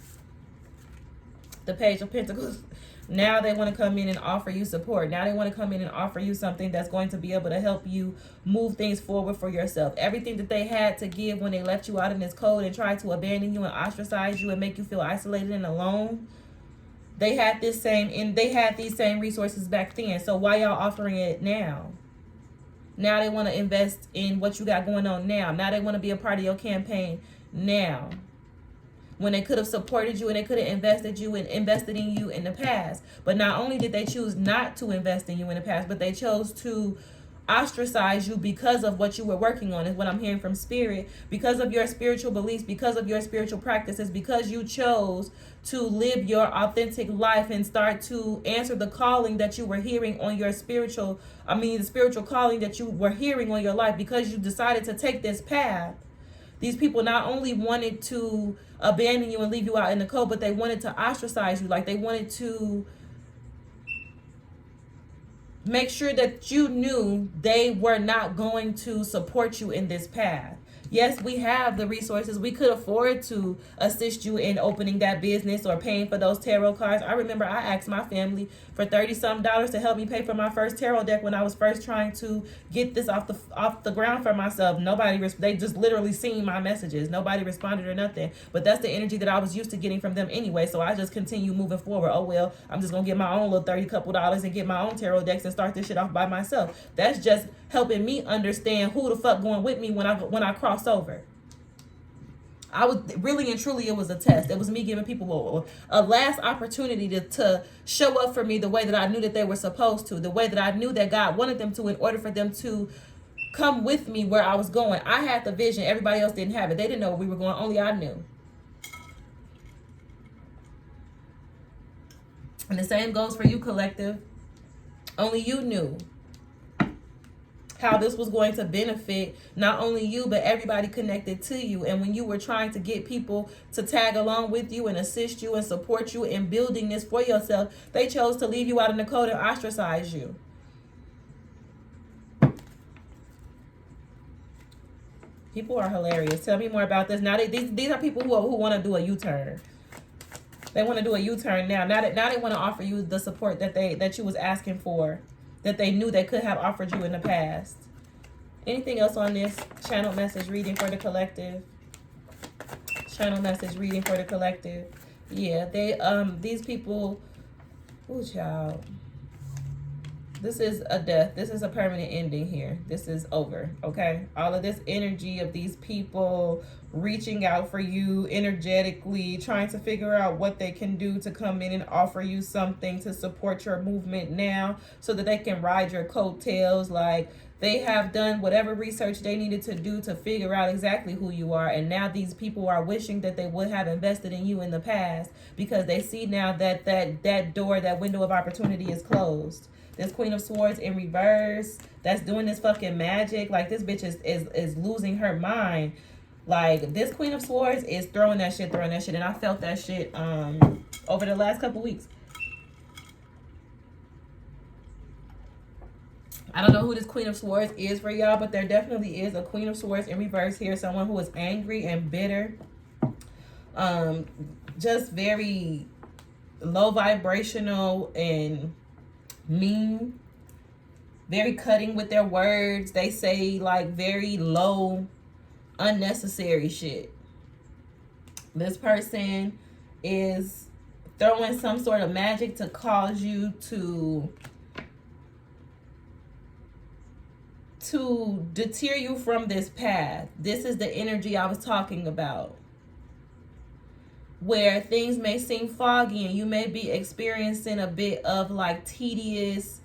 The Page of Pentacles. Now they want to come in and offer you support. Now they want to come in and offer you something that's going to be able to help you move things forward for yourself. Everything that they had to give when they left you out in this cold and tried to abandon you and ostracize you and make you feel isolated and alone, they had this same, and they had these same resources back then. So why y'all offering it now? Now they want to invest in what you got going on now. Now they want to be a part of your campaign now, when they could have supported you and they could have invested in you in the past. But not only did they choose not to invest in you in the past, but they chose to ostracize you because of what you were working on, is what I'm hearing from Spirit. Because of your spiritual beliefs, because of your spiritual practices, because you chose to live your authentic life and start to answer the calling that you were hearing on your spiritual, the spiritual calling that you were hearing on your life, because you decided to take this path. These people not only wanted to abandon you and leave you out in the cold, but they wanted to ostracize you. Like, they wanted to make sure that you knew they were not going to support you in this path. Yes, we have the resources. We could afford to assist you in opening that business or paying for those tarot cards. I remember I asked my family for $30-something to help me pay for my first tarot deck when I was first trying to get this off the ground for myself. They just literally seen my messages. Nobody responded or nothing. But that's the energy that I was used to getting from them anyway. So I just continue moving forward. Oh, well, I'm just going to get my own little $30 and get my own tarot decks and start this shit off by myself. That's just helping me understand who the fuck going with me when I cross over. I was really and truly, it was a test. It was me giving people a last opportunity to show up for me the way that I knew that they were supposed to, the way that I knew that God wanted them to, in order for them to come with me where I was going. I had the vision. Everybody else didn't have it. They didn't know where we were going. Only I knew. And the same goes for you, collective. Only you knew how this was going to benefit not only you, but everybody connected to you. And when you were trying to get people to tag along with you and assist you and support you in building this for yourself, they chose to leave you out in the cold and ostracize you. People are hilarious. Tell me more about this. Now, these are people who want to do a U-turn. They want to do a U-turn now. Now they want to offer you the support that you was asking for, that they knew they could have offered you in the past. Anything else on this channel message reading for the collective? Channel message reading for the collective. Yeah, these people, oh child. This is a death. This is a permanent ending here. This is over, okay? All of this energy of these people reaching out for you energetically, trying to figure out what they can do to come in and offer you something to support your movement now so that they can ride your coattails. Like, they have done whatever research they needed to do to figure out exactly who you are. And now these people are wishing that they would have invested in you in the past, because they see now that that door, that window of opportunity is closed. This Queen of Swords in reverse, that's doing this fucking magic. Like, this bitch is losing her mind. Like, this Queen of Swords is throwing that shit. And I felt that shit over the last couple weeks. I don't know who this Queen of Swords is for y'all, but there definitely is a Queen of Swords in reverse here. Someone who is angry and bitter. Just very low vibrational and mean, very cutting with their words. They say like very low, unnecessary shit. This person is throwing some sort of magic to cause you to deter you from this path. This is the energy I was talking about, where things may seem foggy and you may be experiencing a bit of like tedious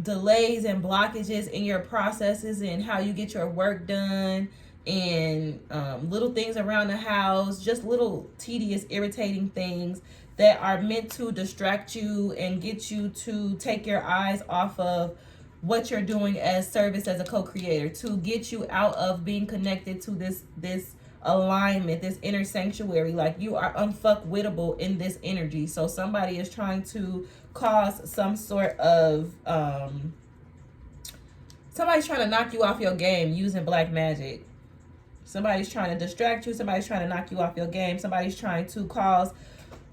delays and blockages in your processes and how you get your work done, and little things around the house, just little tedious, irritating things that are meant to distract you and get you to take your eyes off of what you're doing as service as a co-creator, to get you out of being connected to this alignment, this inner sanctuary. Like, you are unfuckwittable in this energy. So somebody is trying to cause some sort of somebody's trying to knock you off your game using black magic. Somebody's trying to distract you. Somebody's trying to knock you off your game. Somebody's trying to cause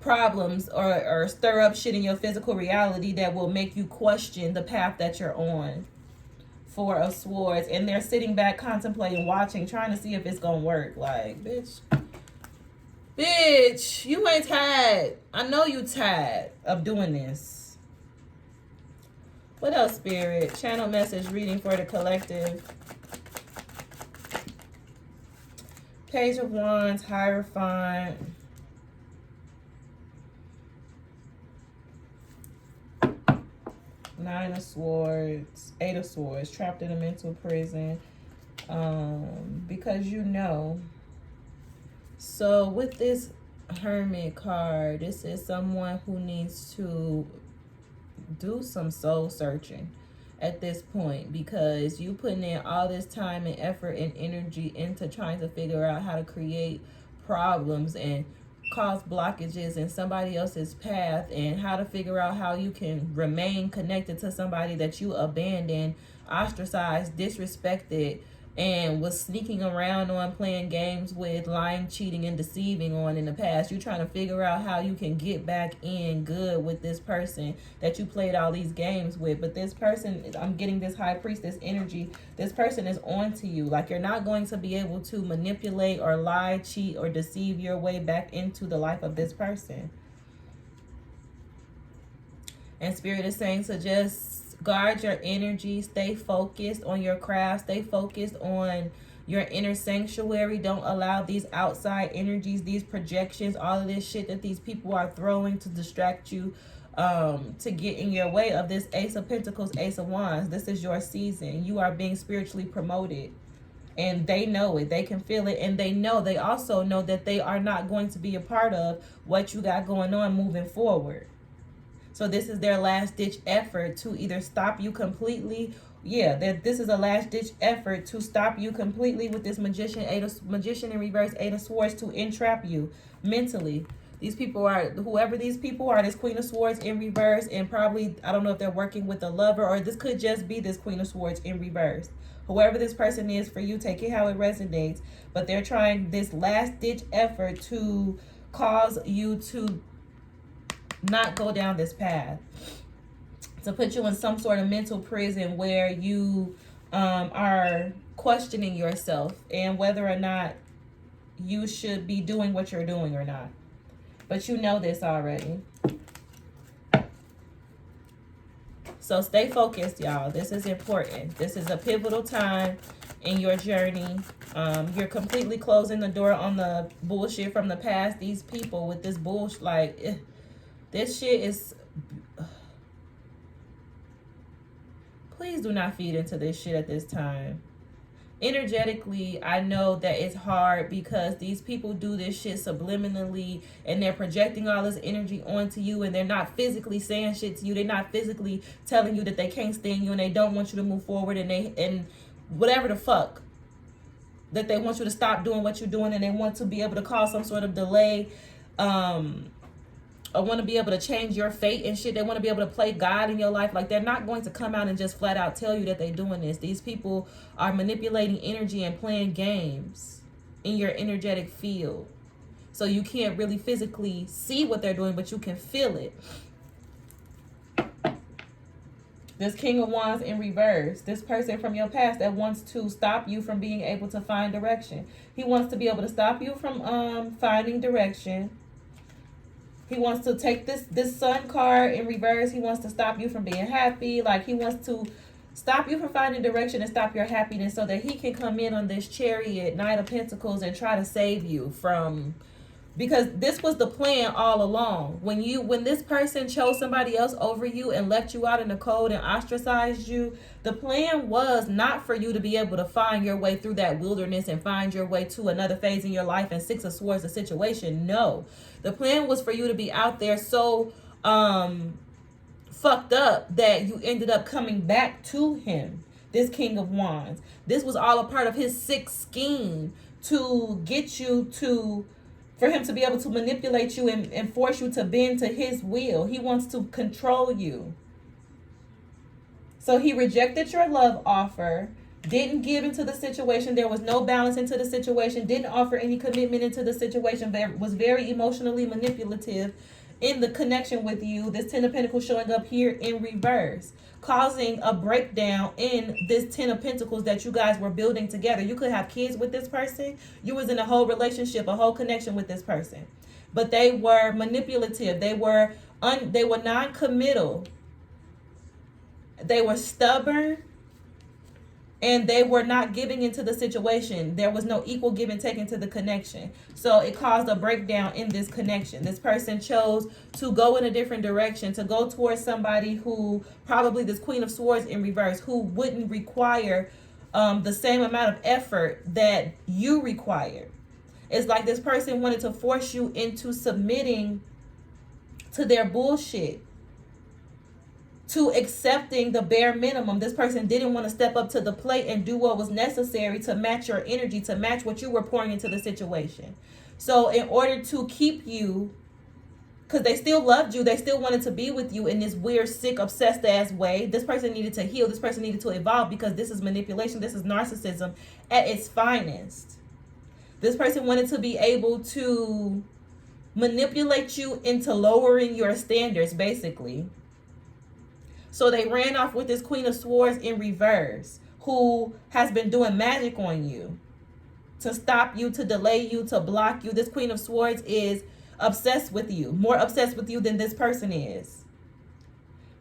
problems or stir up shit in your physical reality that will make you question the path that you're on. Four of Swords. And they're sitting back, contemplating, watching, trying to see if it's gonna work. Like, bitch, you ain't tired. I know you tired of doing this. What else, Spirit? Channel message reading for the collective. Page of Wands, Hierophant. Nine of Swords, Eight of Swords, trapped in a mental prison. Because you know. So with this Hermit card, this is someone who needs to do some soul searching at this point, because you putting in all this time and effort and energy into trying to figure out how to create problems and cause blockages in somebody else's path, and how to figure out how you can remain connected to somebody that you abandoned, ostracized, disrespected, and was sneaking around on, playing games with, lying, cheating, and deceiving on in the past. You're trying to figure out how you can get back in good with this person that you played all these games with. But this person, I'm getting this High Priestess energy, this person is on to you. Like, you're not going to be able to manipulate or lie, cheat, or deceive your way back into the life of this person. And Spirit is saying to just guard your energy, stay focused on your craft, stay focused on your inner sanctuary. Don't allow these outside energies, these projections, all of this shit that these people are throwing to distract you, to get in your way of this Ace of Pentacles, Ace of Wands. This is your season. You are being spiritually promoted. And they know it. They can feel it. And they also know that they are not going to be a part of what you got going on moving forward. So this is their last-ditch effort to either stop you completely. Yeah, this is a last-ditch effort to stop you completely with this Magician in reverse, Eight of Swords, to entrap you mentally. These people are, whoever these people are, this Queen of Swords in reverse, and probably, I don't know if they're working with a lover, or this could just be this Queen of Swords in reverse. Whoever this person is for you, take it how it resonates. But they're trying this last-ditch effort to cause you to not go down this path, to put you in some sort of mental prison where you are questioning yourself and whether or not you should be doing what you're doing or not. But you know this already. So stay focused, y'all. This is important. This is a pivotal time in your journey. You're completely closing the door on the bullshit from the past. These people with this bullshit, like, this shit is... Please do not feed into this shit at this time. Energetically, I know that it's hard because these people do this shit subliminally, and they're projecting all this energy onto you, and they're not physically saying shit to you. They're not physically telling you that they can't stand you and they don't want you to move forward, and whatever the fuck, that they want you to stop doing what you're doing, and they want to be able to cause some sort of delay, or want to be able to change your fate and shit. They want to be able to play God in your life. Like, they're not going to come out and just flat out tell you that they're doing this. These people are manipulating energy and playing games. in your energetic field. So you can't really physically see what they're doing, but you can feel it. This King of Wands in reverse. This person from your past that wants to stop you from being able to find direction. He wants to be able to stop you from finding direction. He wants to take this Sun card in reverse. He wants to stop you from being happy. Like, he wants to stop you from finding direction and stop your happiness so that he can come in on this Chariot, Knight of Pentacles, and try to save you from... Because this was the plan all along. When this person chose somebody else over you and left you out in the cold and ostracized you, the plan was not for you to be able to find your way through that wilderness and find your way to another phase in your life and Six of Swords the situation. No. The plan was for you to be out there so fucked up that you ended up coming back to him. This King of Wands. This was all a part of his sick scheme to get you to... For him to be able to manipulate you and force you to bend to his will. He wants to control you. So he rejected your love offer, didn't give into the situation. There was no balance into the situation, didn't offer any commitment into the situation, but was very emotionally manipulative in the connection with you. This Ten of Pentacles showing up here in reverse, causing a breakdown in this Ten of Pentacles that you guys were building together. You could have kids with this person. You was in a whole relationship, a whole connection with this person. But they were manipulative. They were non-committal. They were stubborn. And they were not giving into the situation. There was no equal give and take into the connection. So it caused a breakdown in this connection. This person chose to go in a different direction, to go towards somebody who, probably this Queen of Swords in reverse, who wouldn't require the same amount of effort that you required. It's like this person wanted to force you into submitting to their bullshit, to accepting the bare minimum. This person didn't want to step up to the plate and do what was necessary to match your energy, to match what you were pouring into the situation. So in order to keep you, because they still loved you, they still wanted to be with you in this weird, sick, obsessed ass way, this person needed to heal. This person needed to evolve, because this is manipulation. This is narcissism at its finest. This person wanted to be able to manipulate you into lowering your standards, basically. So they ran off with this Queen of Swords in reverse, who has been doing magic on you to stop you, to delay you, to block you. This Queen of Swords is obsessed with you, more obsessed with you than this person is.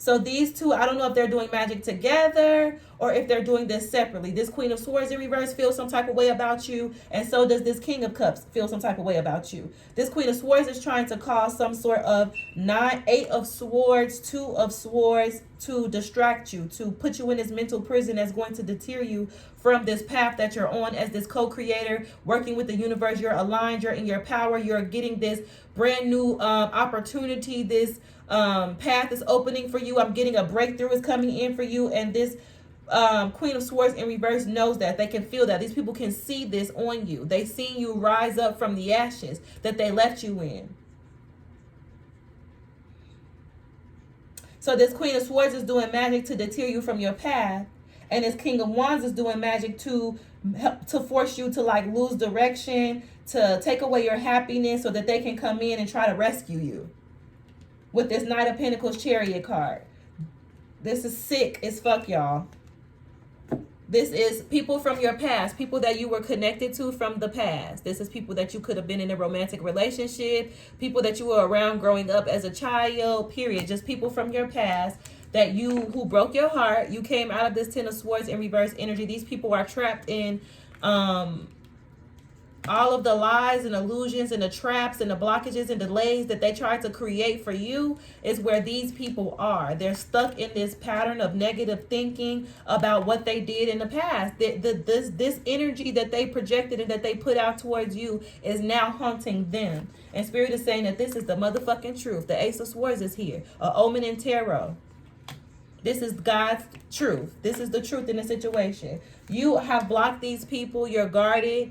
So these two, I don't know if they're doing magic together or if they're doing this separately. This Queen of Swords in reverse feels some type of way about you, and so does this King of Cups feel some type of way about you. This Queen of Swords is trying to cause some sort of 8 of Swords, 2 of Swords to distract you, to put you in this mental prison that's going to deter you from this path that you're on as this co-creator, working with the universe. You're aligned, you're in your power, you're getting this brand new opportunity, this path is opening for you. I'm getting a breakthrough is coming in for you, and this Queen of Swords in reverse knows that. They can feel that. These people can see this on you. They see you rise up from the ashes that they left you in. So this Queen of Swords is doing magic to deter you from your path, and this King of Wands is doing magic to force you to like lose direction, to take away your happiness so that they can come in and try to rescue you. With this Knight of Pentacles Chariot card. This is sick as fuck, y'all. This is people from your past, people that you were connected to from the past. This is people that you could have been in a romantic relationship, people that you were around growing up as a child, period. Just people from your past that who broke your heart. You came out of this Ten of Swords in reverse energy. These people are trapped in all of the lies and illusions and the traps and the blockages and delays that they tried to create for you is where these people are. They're stuck in this pattern of negative thinking about what they did in the past. This energy that they projected and that they put out towards you is now haunting them. And Spirit is saying that this is the motherfucking truth. The Ace of Swords is here. A omen in tarot. This is God's truth. This is the truth in the situation. You have blocked these people. You're guarded.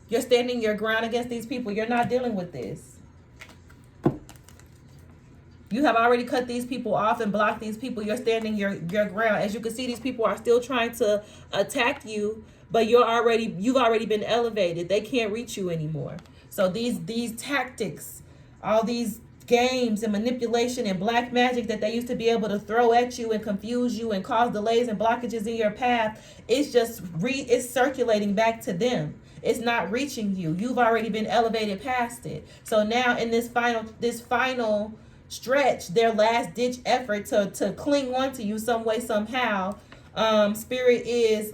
You're standing your ground against these people. You're not dealing with this. You have already cut these people off and blocked these people. You're standing your ground. As you can see, these people are still trying to attack you but you've already been elevated. They can't reach you anymore. So these tactics, all these games and manipulation and black magic that they used to be able to throw at you and confuse you and cause delays and blockages in your path, it's circulating back to them. It's not reaching you. You've already been elevated past it. So now in this final stretch, their last ditch effort to cling on to you some way, somehow, spirit is,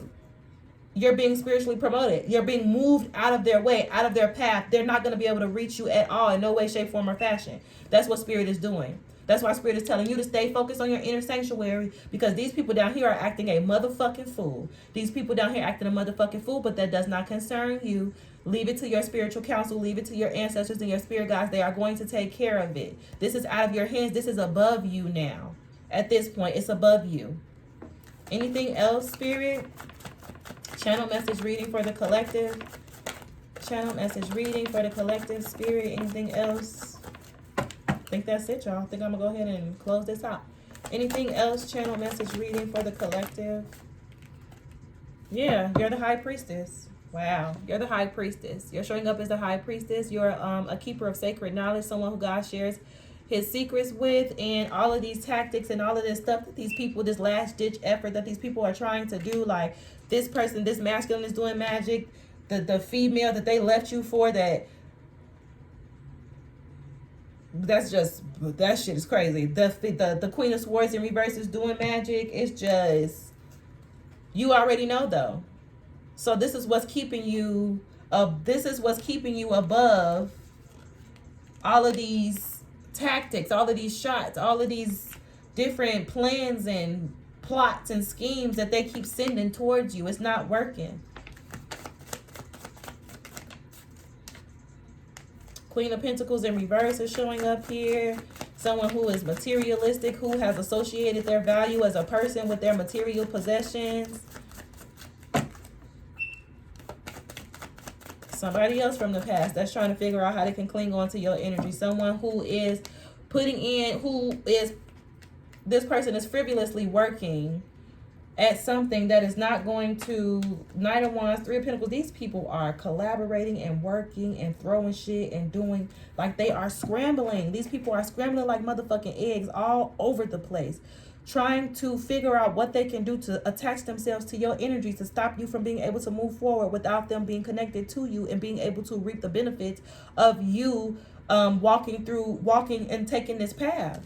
you're being spiritually promoted. You're being moved out of their way, out of their path. They're not going to be able to reach you at all in no way, shape, form, or fashion. That's what spirit is doing. That's why spirit is telling you to stay focused on your inner sanctuary, because these people down here are acting a motherfucking fool. These people down here acting a motherfucking fool, but that does not concern you. Leave it to your spiritual counsel. Leave it to your ancestors and your spirit guides. They are going to take care of it. This is out of your hands. This is above you now. At this point, it's above you. Anything else, spirit? Channel message reading for the collective. Channel message reading for the collective, spirit. Anything else? I think that's it, y'all. I think I'm going to go ahead and close this out. Anything else? Channel message reading for the collective. Yeah, you're the high priestess. Wow, you're the high priestess. You're showing up as the high priestess. You're a keeper of sacred knowledge, someone who God shares his secrets with, and all of these tactics and all of this stuff that these people, this last ditch effort that these people are trying to do, like this person, this masculine is doing magic, the female that they left you for, that shit is crazy. The Queen of Swords in reverse is doing magic. It's just, you already know though. So this is what's keeping you above all of these tactics, all of these shots, all of these different plans and plots and schemes that they keep sending towards you. It's not working. Queen of Pentacles in reverse is showing up here. Someone who is materialistic, who has associated their value as a person with their material possessions. Somebody else from the past that's trying to figure out how they can cling on to your energy. Someone who is this person is frivolously working at something that is not going to, Knight of Wands, Three of Pentacles. These people are collaborating and working and throwing shit and doing, like they are scrambling. These people are scrambling like motherfucking eggs all over the place, trying to figure out what they can do to attach themselves to your energy to stop you from being able to move forward without them being connected to you and being able to reap the benefits of you walking and taking this path.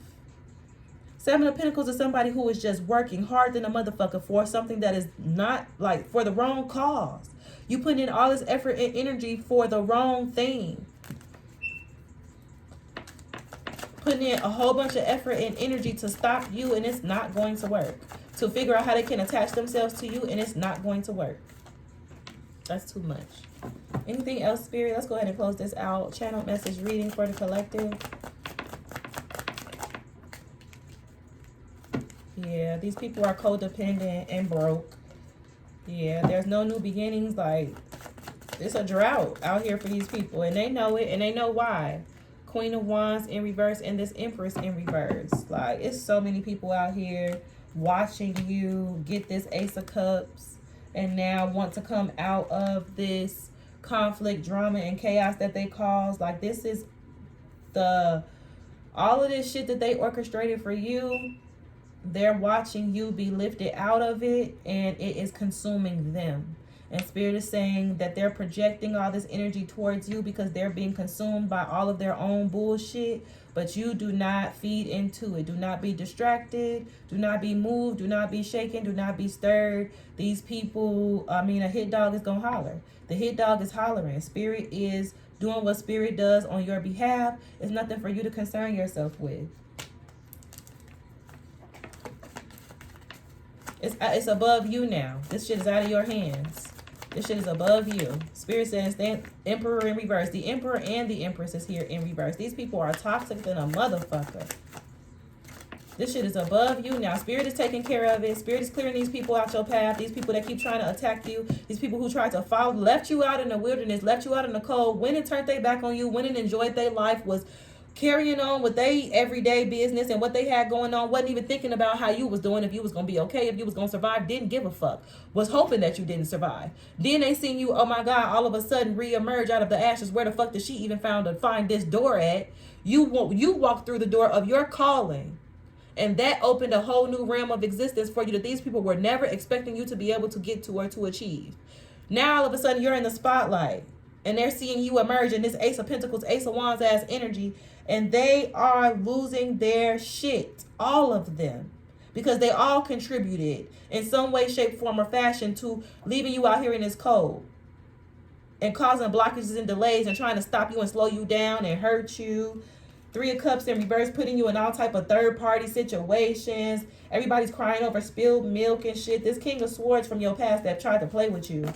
Seven of Pentacles is somebody who is just working hard than a motherfucker for something that is not, like, for the wrong cause. You put in all this effort and energy for the wrong thing. Putting in a whole bunch of effort and energy to stop you, and it's not going to work. To figure out how they can attach themselves to you, and it's not going to work. That's too much. Anything else, Spirit? Let's go ahead and close this out. Channel message reading for the collective. Yeah, these people are codependent and broke. Yeah, there's no new beginnings. Like, it's a drought out here for these people, and they know it, and they know why. Queen of Wands in reverse and this Empress in reverse. Like, it's so many people out here watching you get this Ace of Cups and now want to come out of this conflict, drama, and chaos that they cause. Like, this is all of this shit that they orchestrated for you. They're watching you be lifted out of it, and it is consuming them. And Spirit is saying that they're projecting all this energy towards you because they're being consumed by all of their own bullshit. But you do not feed into it. Do not be distracted. Do not be moved. Do not be shaken. Do not be stirred. These people, a hit dog is going to holler. The hit dog is hollering. Spirit is doing what Spirit does on your behalf. It's nothing for you to concern yourself with. It's above you now. This shit is out of your hands. This shit is above you. Spirit says the Emperor in reverse. The Emperor and the Empress is here in reverse. These people are toxic than a motherfucker. This shit is above you now. Spirit is taking care of it. Spirit is clearing these people out your path. These people that keep trying to attack you. These people who tried to follow, left you out in the wilderness, left you out in the cold, went and turned their back on you, went and enjoyed their life, was carrying on with they everyday business and what they had going on, wasn't even thinking about how you was doing, if you was gonna be okay, if you was gonna survive, didn't give a fuck, was hoping that you didn't survive. Then they seen you, oh my God, all of a sudden reemerge out of the ashes. Where the fuck did she even find this door at? You walked through the door of your calling, and that opened a whole new realm of existence for you that these people were never expecting you to be able to get to or to achieve. Now all of a sudden you're in the spotlight, and they're seeing you emerge in this Ace of Pentacles, Ace of Wands ass energy, and they are losing their shit, all of them, because they all contributed in some way, shape, form, or fashion to leaving you out here in this cold and causing blockages and delays and trying to stop you and slow you down and hurt you. Three of Cups in reverse, putting you in all type of third-party situations. Everybody's crying over spilled milk and shit. This King of Swords from your past that tried to play with you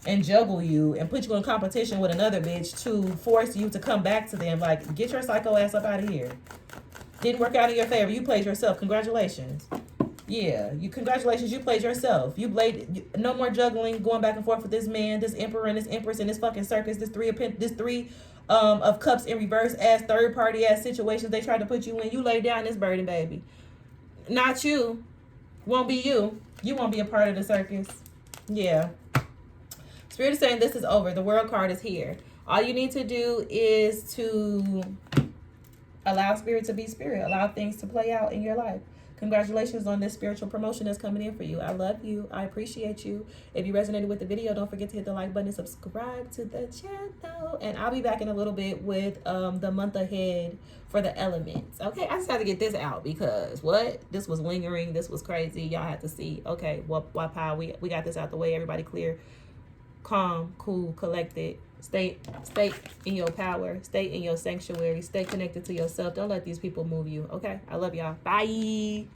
and juggle you and put you in competition with another bitch to force you to come back to them. Like, get your psycho ass up out of here. Didn't work out in your favor. You played yourself. Congratulations. Yeah, congratulations. You played yourself. You played. No more juggling, going back and forth with this man, this emperor, and this empress, and this fucking circus. This three of cups in reverse ass third party ass situations they tried to put you in. You lay down this burden, baby. Not you. Won't be you. You won't be a part of the circus. Yeah. Spirit is saying this is over. The World card is here. All you need to do is to allow Spirit to be Spirit. Allow things to play out in your life. Congratulations on this spiritual promotion that's coming in for you. I love you. I appreciate you. If you resonated with the video, don't forget to hit the like button and subscribe to the channel. And I'll be back in a little bit with the month ahead for the elements. Okay, I just had to get this out because what? This was lingering. This was crazy. Y'all have to see. Okay, why power? We got this out the way. Everybody clear. Calm, cool, collected. Stay in your power. Stay in your sanctuary. Stay connected to yourself. Don't let these people move you. Okay? I love y'all. Bye.